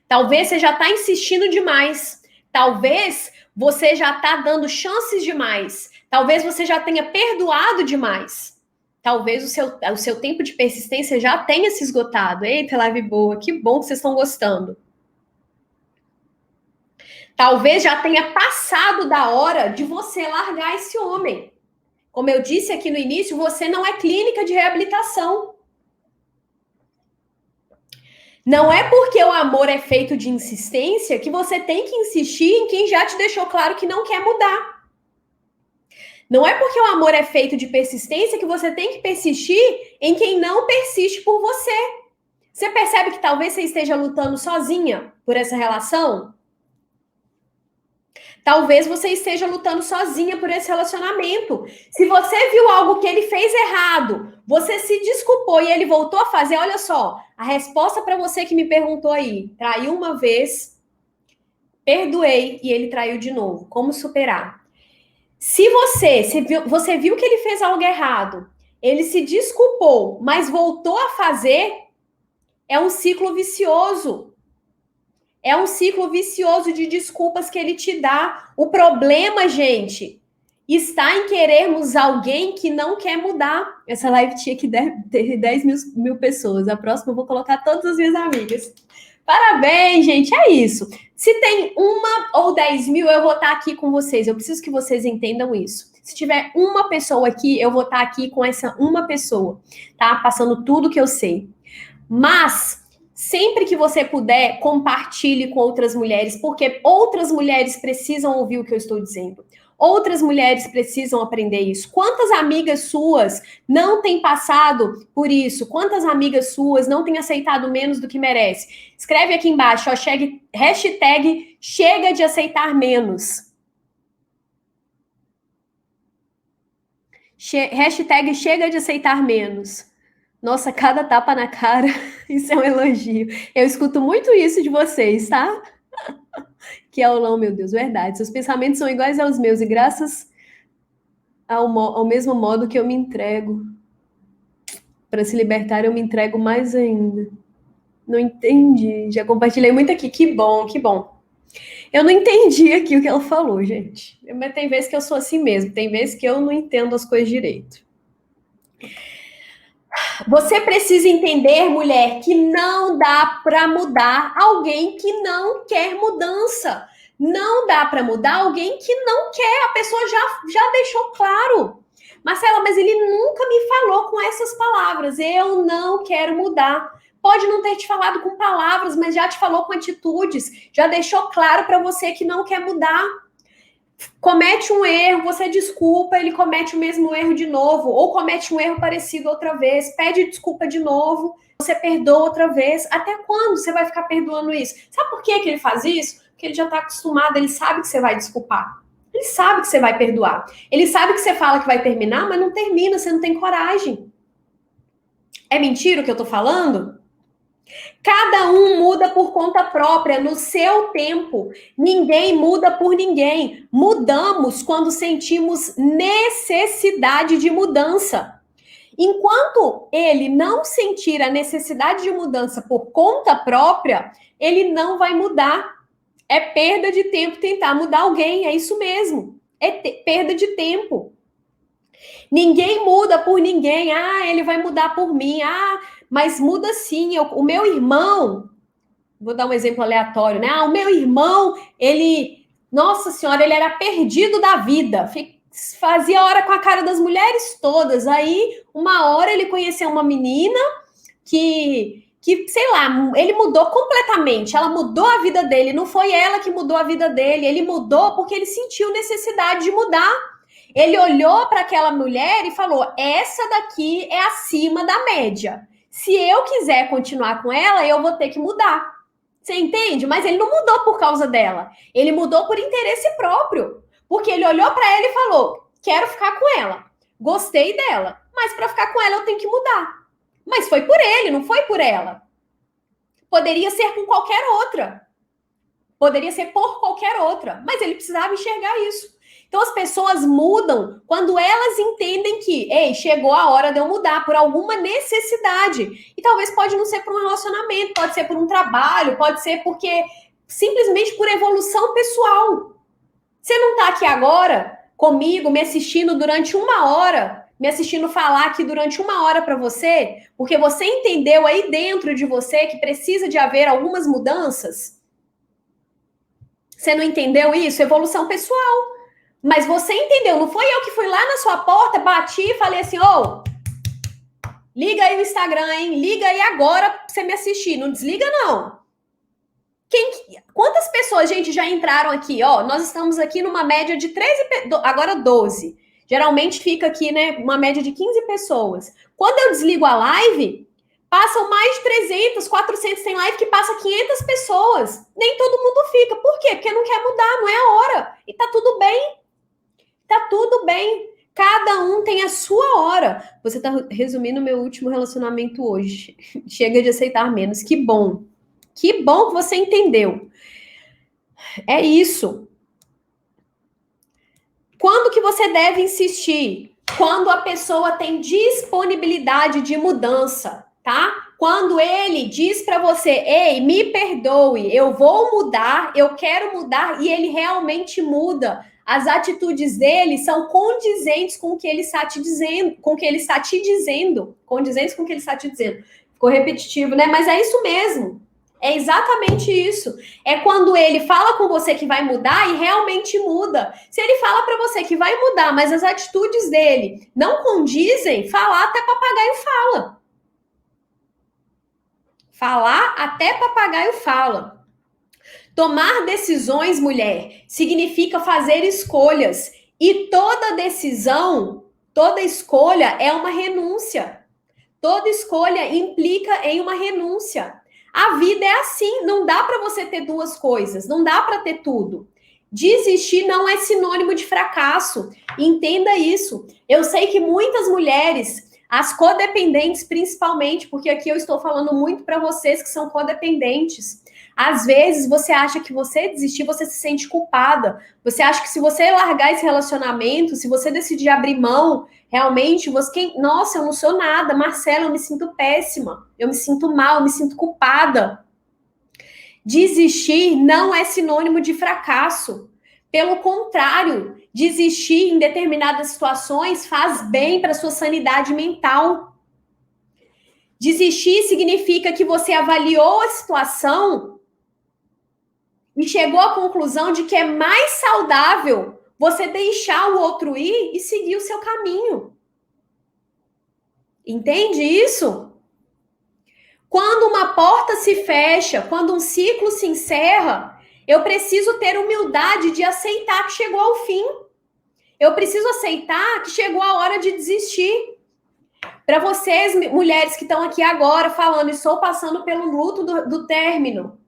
Talvez você já está insistindo demais. Talvez você já está dando chances demais. Talvez você já tenha perdoado demais. Talvez o seu tempo de persistência já tenha se esgotado. Eita, live boa, que bom que vocês estão gostando. Talvez já tenha passado da hora de você largar esse homem. Como eu disse aqui no início, você não é clínica de reabilitação. Não é porque o amor é feito de insistência que você tem que insistir em quem já te deixou claro que não quer mudar. Não é porque o amor é feito de persistência que você tem que persistir em quem não persiste por você. Você percebe que talvez você esteja lutando sozinha por essa relação? Talvez você esteja lutando sozinha por esse relacionamento. Se você viu algo que ele fez errado, você se desculpou e ele voltou a fazer, olha só, a resposta para você que me perguntou aí, traiu uma vez, perdoei e ele traiu de novo. Como superar? Se você viu que ele fez algo errado, ele se desculpou, mas voltou a fazer, é um ciclo vicioso. É um ciclo vicioso de desculpas que ele te dá. O problema, gente, está em querermos alguém que não quer mudar. Essa live tinha que ter 10 mil pessoas. A próxima eu vou colocar todas as minhas amigas. Parabéns, gente, é isso. Se tem 1 ou 10 mil, eu vou estar aqui com vocês. Eu preciso que vocês entendam isso. Se tiver uma pessoa aqui, eu vou estar aqui com essa uma pessoa, tá? Passando tudo que eu sei. Mas sempre que você puder, compartilhe com outras mulheres, porque outras mulheres precisam ouvir o que eu estou dizendo. Outras mulheres precisam aprender isso. Quantas amigas suas não têm passado por isso? Quantas amigas suas não têm aceitado menos do que merece? Escreve aqui embaixo, ó, hashtag chega de aceitar menos. Hashtag chega de aceitar menos. Nossa, cada tapa na cara, isso é um elogio. Eu escuto muito isso de vocês, tá? Que aulão, meu Deus, verdade. Seus pensamentos são iguais aos meus e graças ao mesmo modo que eu me entrego. Para se libertar, eu me entrego mais ainda. Não entendi. Já compartilhei muito aqui. Que bom, que bom. Eu não entendi aqui o que ela falou, gente. Mas tem vezes que eu sou assim mesmo, tem vezes que eu não entendo as coisas direito. Você precisa entender, mulher, que não dá para mudar alguém que não quer mudança. Não dá para mudar alguém que não quer. A pessoa já deixou claro. Marcela, mas ele nunca me falou com essas palavras. Eu não quero mudar. Pode não ter te falado com palavras, mas já te falou com atitudes. Já deixou claro para você que não quer mudar. Comete um erro, você desculpa, ele comete o mesmo erro de novo, ou comete um erro parecido outra vez, pede desculpa de novo, você perdoa outra vez. Até quando você vai ficar perdoando isso? Sabe por que ele faz isso? Porque ele já está acostumado, ele sabe que você vai desculpar. Ele sabe que você vai perdoar. Ele sabe que você fala que vai terminar, mas não termina, você não tem coragem. É mentira o que eu tô falando? Cada um muda por conta própria, no seu tempo. Ninguém muda por ninguém. Mudamos quando sentimos necessidade de mudança. Enquanto ele não sentir a necessidade de mudança por conta própria, ele não vai mudar. É perda de tempo tentar mudar alguém, é isso mesmo. É perda de tempo. Ninguém muda por ninguém. Ah, ele vai mudar por mim. Ah, mas muda sim. O meu irmão, vou dar um exemplo aleatório, né? Ah, o meu irmão, ele, nossa senhora, ele era perdido da vida. Fazia hora com a cara das mulheres todas. Aí, uma hora ele conheceu uma menina que sei lá, ele mudou completamente. Ela mudou a vida dele. Não foi ela que mudou a vida dele. Ele mudou porque ele sentiu necessidade de mudar. Ele olhou para aquela mulher e falou: essa daqui é acima da média. Se eu quiser continuar com ela, eu vou ter que mudar. Você entende? Mas ele não mudou por causa dela. Ele mudou por interesse próprio. Porque ele olhou para ela e falou: quero ficar com ela. Gostei dela. Mas para ficar com ela, eu tenho que mudar. Mas foi por ele, não foi por ela. Poderia ser com qualquer outra. Poderia ser por qualquer outra. Mas ele precisava enxergar isso. Então, as pessoas mudam quando elas entendem que, ei, chegou a hora de eu mudar por alguma necessidade. E talvez pode não ser por um relacionamento, pode ser por um trabalho, pode ser porque simplesmente por evolução pessoal. Você não está aqui agora comigo, me assistindo durante 1 hora, me assistindo falar aqui durante 1 hora para você, porque você entendeu aí dentro de você que precisa de haver algumas mudanças? Você não entendeu isso? Evolução pessoal. Mas você entendeu, não foi eu que fui lá na sua porta, bati e falei assim, ô, liga aí o Instagram, hein? Liga aí agora pra você me assistir, não desliga não. Quantas pessoas, gente, já entraram aqui? Ó, nós estamos aqui numa média de 13, agora 12. Geralmente fica aqui, né, uma média de 15 pessoas. Quando eu desligo a live, passam mais de 300, 400, tem live que passa 500 pessoas. Nem todo mundo fica. Por quê? Porque não quer mudar, não é a hora. E tá tudo bem. Tá tudo bem. Cada um tem a sua hora. Você tá resumindo meu último relacionamento hoje. Chega de aceitar menos. Que bom. Que bom que você entendeu. É isso. Quando que você deve insistir? Quando a pessoa tem disponibilidade de mudança, tá? Quando ele diz para você, ei, me perdoe, eu vou mudar, eu quero mudar, e ele realmente muda. As atitudes dele são condizentes com o que ele está te dizendo, condizentes com o que ele está te dizendo. Ficou repetitivo, né? Mas é isso mesmo. É exatamente isso. É quando ele fala com você que vai mudar e realmente muda. Se ele fala para você que vai mudar, mas as atitudes dele não condizem, falar até papagaio fala. Falar até papagaio fala. Tomar decisões, mulher, significa fazer escolhas. E toda decisão, toda escolha é uma renúncia. Toda escolha implica em uma renúncia. A vida é assim, não dá para você ter duas coisas, não dá para ter tudo. Desistir não é sinônimo de fracasso. Entenda isso. Eu sei que muitas mulheres, as codependentes principalmente, porque aqui eu estou falando muito para vocês que são codependentes. Às vezes você acha que você desistir, você se sente culpada. Você acha que se você largar esse relacionamento, se você decidir abrir mão, realmente, nossa, eu não sou nada, Marcela, eu me sinto péssima, eu me sinto mal, eu me sinto culpada. Desistir não é sinônimo de fracasso. Pelo contrário, desistir em determinadas situações faz bem para sua sanidade mental. Desistir significa que você avaliou a situação e chegou à conclusão de que é mais saudável você deixar o outro ir e seguir o seu caminho. Entende isso? Quando uma porta se fecha, quando um ciclo se encerra, eu preciso ter humildade de aceitar que chegou ao fim. Eu preciso aceitar que chegou a hora de desistir. Para vocês, mulheres que estão aqui agora falando, estou passando pelo luto do término.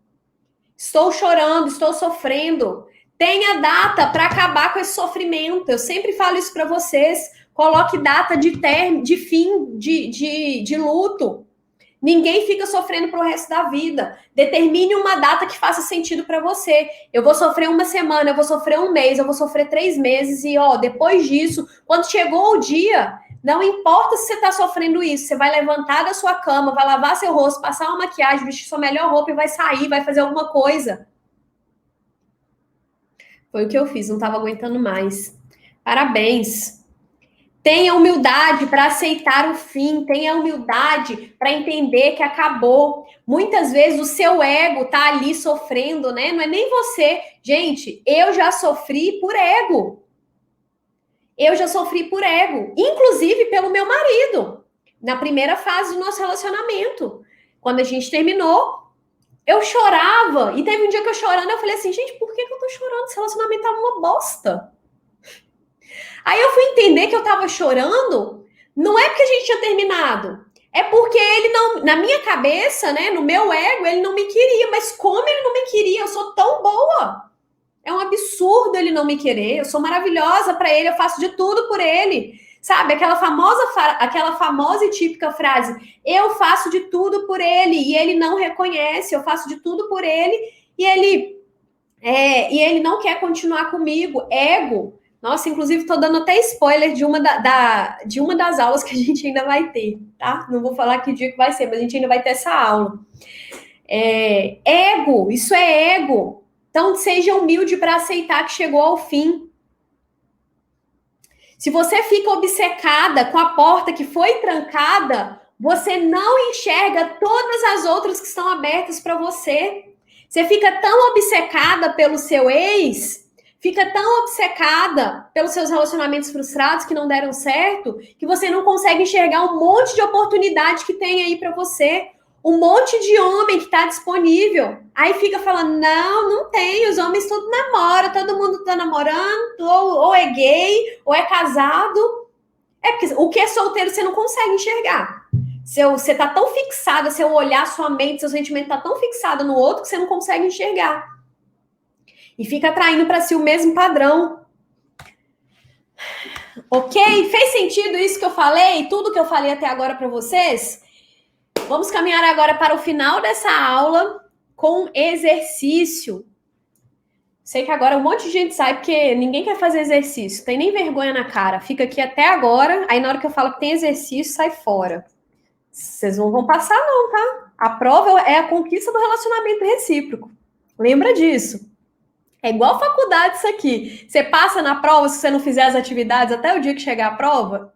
Estou chorando, estou sofrendo. Tenha data para acabar com esse sofrimento. Eu sempre falo isso para vocês. Coloque data de fim de luto. Ninguém fica sofrendo pro resto da vida. Determine uma data que faça sentido para você. Eu vou sofrer uma semana, eu vou sofrer um mês, eu vou sofrer 3 meses. E, depois disso, quando chegou o dia, não importa se você tá sofrendo isso, você vai levantar da sua cama, vai lavar seu rosto, passar uma maquiagem, vestir sua melhor roupa e vai sair, vai fazer alguma coisa. Foi o que eu fiz, não tava aguentando mais. Parabéns. Tenha humildade para aceitar o fim, tenha humildade para entender que acabou. Muitas vezes o seu ego tá ali sofrendo, né? Não é nem você. Gente, eu já sofri por ego. Eu já sofri por ego, inclusive pelo meu marido, na primeira fase do nosso relacionamento. Quando a gente terminou, eu chorava. E teve um dia que eu chorando, eu falei assim, gente, por que eu tô chorando? Esse relacionamento tava uma bosta. Aí eu fui entender que eu tava chorando, não é porque a gente tinha terminado, é porque ele não, na minha cabeça, né, no meu ego, ele não me queria, mas como ele não me queria? Eu sou tão boa. É um absurdo ele não me querer, eu sou maravilhosa para ele, eu faço de tudo por ele. Sabe, aquela famosa e típica frase, eu faço de tudo por ele, e ele não reconhece, eu faço de tudo por ele, e ele não quer continuar comigo, ego. Nossa, inclusive, estou dando até spoiler de uma das aulas que a gente ainda vai ter, tá? Não vou falar que dia que vai ser, mas a gente ainda vai ter essa aula. Ego, isso é ego. Então, seja humilde para aceitar que chegou ao fim. Se você fica obcecada com a porta que foi trancada, você não enxerga todas as outras que estão abertas para você. Você fica tão obcecada pelo seu ex, fica tão obcecada pelos seus relacionamentos frustrados que não deram certo, que você não consegue enxergar um monte de oportunidade que tem aí para você. Um monte de homem que está disponível. Aí fica falando, não tem, os homens tudo namoram, todo mundo tá namorando, ou é gay, ou é casado. É porque o que é solteiro você não consegue enxergar. Você tá tão fixada, seu olhar, sua mente, seu sentimento tá tão fixado no outro que você não consegue enxergar. E fica atraindo para si o mesmo padrão. Ok? Fez sentido isso que eu falei? Tudo que eu falei até agora para vocês? Vamos caminhar agora para o final dessa aula com exercício. Sei que agora um monte de gente sai porque ninguém quer fazer exercício, tem nem vergonha na cara. Fica aqui até agora, aí na hora que eu falo que tem exercício, sai fora. Vocês não vão passar não, tá? A prova é a conquista do relacionamento recíproco. Lembra disso. É igual faculdade isso aqui. Você passa na prova se você não fizer as atividades até o dia que chegar a prova?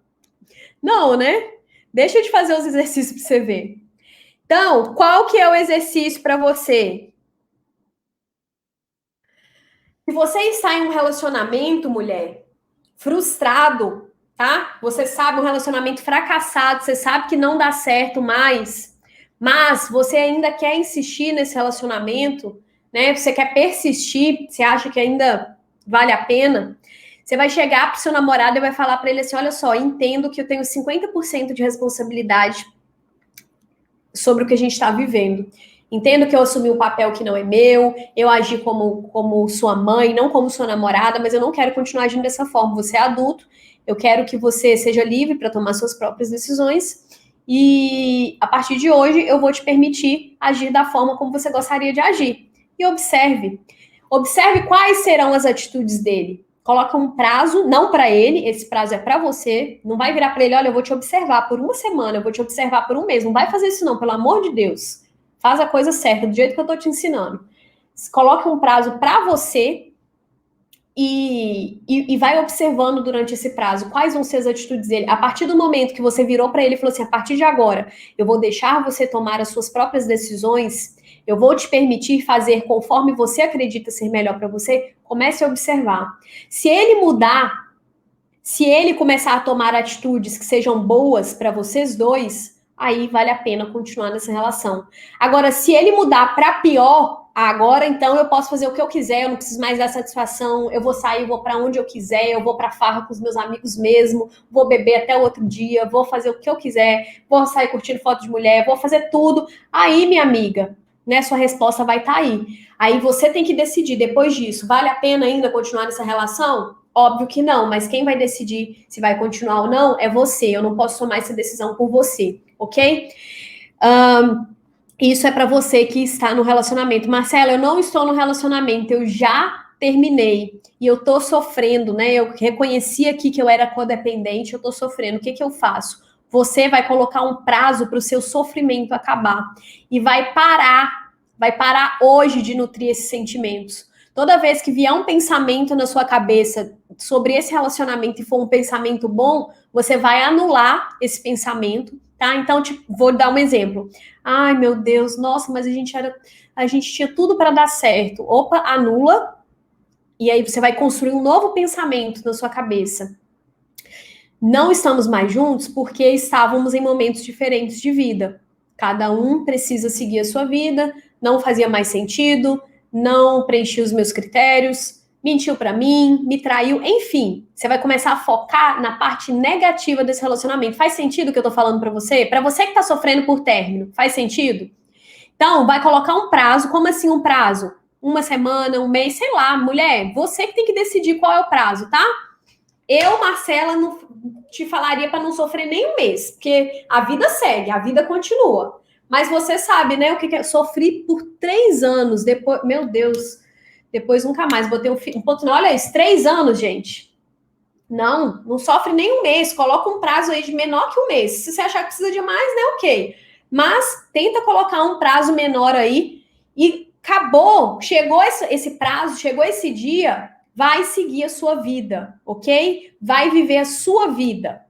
Não, né? Deixa eu te fazer os exercícios para você ver. Então, qual que é o exercício para você? Se você está em um relacionamento, mulher, frustrado, tá? Você sabe, um relacionamento fracassado, você sabe que não dá certo mais, mas você ainda quer insistir nesse relacionamento, né? Você quer persistir, você acha que ainda vale a pena? Você vai chegar para o seu namorado e vai falar para ele assim, olha só, entendo que eu tenho 50% de responsabilidade sobre o que a gente está vivendo. Entendo que eu assumi um papel que não é meu, eu agi como sua mãe, não como sua namorada, mas eu não quero continuar agindo dessa forma. Você é adulto, eu quero que você seja livre para tomar suas próprias decisões e, a partir de hoje, eu vou te permitir agir da forma como você gostaria de agir. E observe. Observe quais serão as atitudes dele. Coloca um prazo, não para ele, esse prazo é para você. Não vai virar para ele, olha, eu vou te observar por uma semana, eu vou te observar por um mês. Não vai fazer isso não, pelo amor de Deus. Faz a coisa certa, do jeito que eu tô te ensinando. Coloque um prazo para você e vai observando durante esse prazo quais vão ser as atitudes dele. A partir do momento que você virou para ele e falou assim, a partir de agora, eu vou deixar você tomar as suas próprias decisões, eu vou te permitir fazer conforme você acredita ser melhor para você, comece a observar. Se ele mudar, se ele começar a tomar atitudes que sejam boas para vocês dois, aí vale a pena continuar nessa relação. Agora, se ele mudar para pior, agora então eu posso fazer o que eu quiser, eu não preciso mais dar satisfação, eu vou sair, eu vou para onde eu quiser, eu vou para farra com os meus amigos mesmo, vou beber até o outro dia, vou fazer o que eu quiser, vou sair curtindo foto de mulher, vou fazer tudo. Aí, minha amiga, né, sua resposta vai estar aí. Aí você tem que decidir, depois disso, vale a pena ainda continuar nessa relação? Óbvio que não, mas quem vai decidir se vai continuar ou não é você. Eu não posso tomar essa decisão por você, ok? Isso é para você que está no relacionamento. Marcela, eu não estou no relacionamento, eu já terminei. E eu tô sofrendo, né? Eu reconheci aqui que eu era codependente, eu tô sofrendo. O que eu faço? Você vai colocar um prazo para o seu sofrimento acabar. E vai parar hoje de nutrir esses sentimentos. Toda vez que vier um pensamento na sua cabeça sobre esse relacionamento e for um pensamento bom, você vai anular esse pensamento, tá? Então, vou dar um exemplo. Ai, meu Deus, nossa, mas a gente tinha tudo para dar certo. Opa, anula. E aí você vai construir um novo pensamento na sua cabeça. Não estamos mais juntos porque estávamos em momentos diferentes de vida. Cada um precisa seguir a sua vida, não fazia mais sentido, não preenchia os meus critérios, mentiu para mim, me traiu, enfim. Você vai começar a focar na parte negativa desse relacionamento. Faz sentido o que eu tô falando para você? Para você que tá sofrendo por término, faz sentido? Então, vai colocar um prazo. Como assim um prazo? Uma semana, um mês, sei lá. Mulher, você que tem que decidir qual é o prazo, tá? Eu, Marcela, não te falaria para não sofrer nem um mês, porque a vida segue, a vida continua. Mas você sabe, né, o que é? Sofri por 3 anos, depois, meu Deus, depois nunca mais. Botei um ponto. Olha isso, 3 anos, gente. Não sofre nem um mês. Coloca um prazo aí de menor que um mês. Se você achar que precisa de mais, né, ok. Mas tenta colocar um prazo menor aí e acabou. Chegou esse prazo, chegou esse dia, vai seguir a sua vida, ok? Vai viver a sua vida.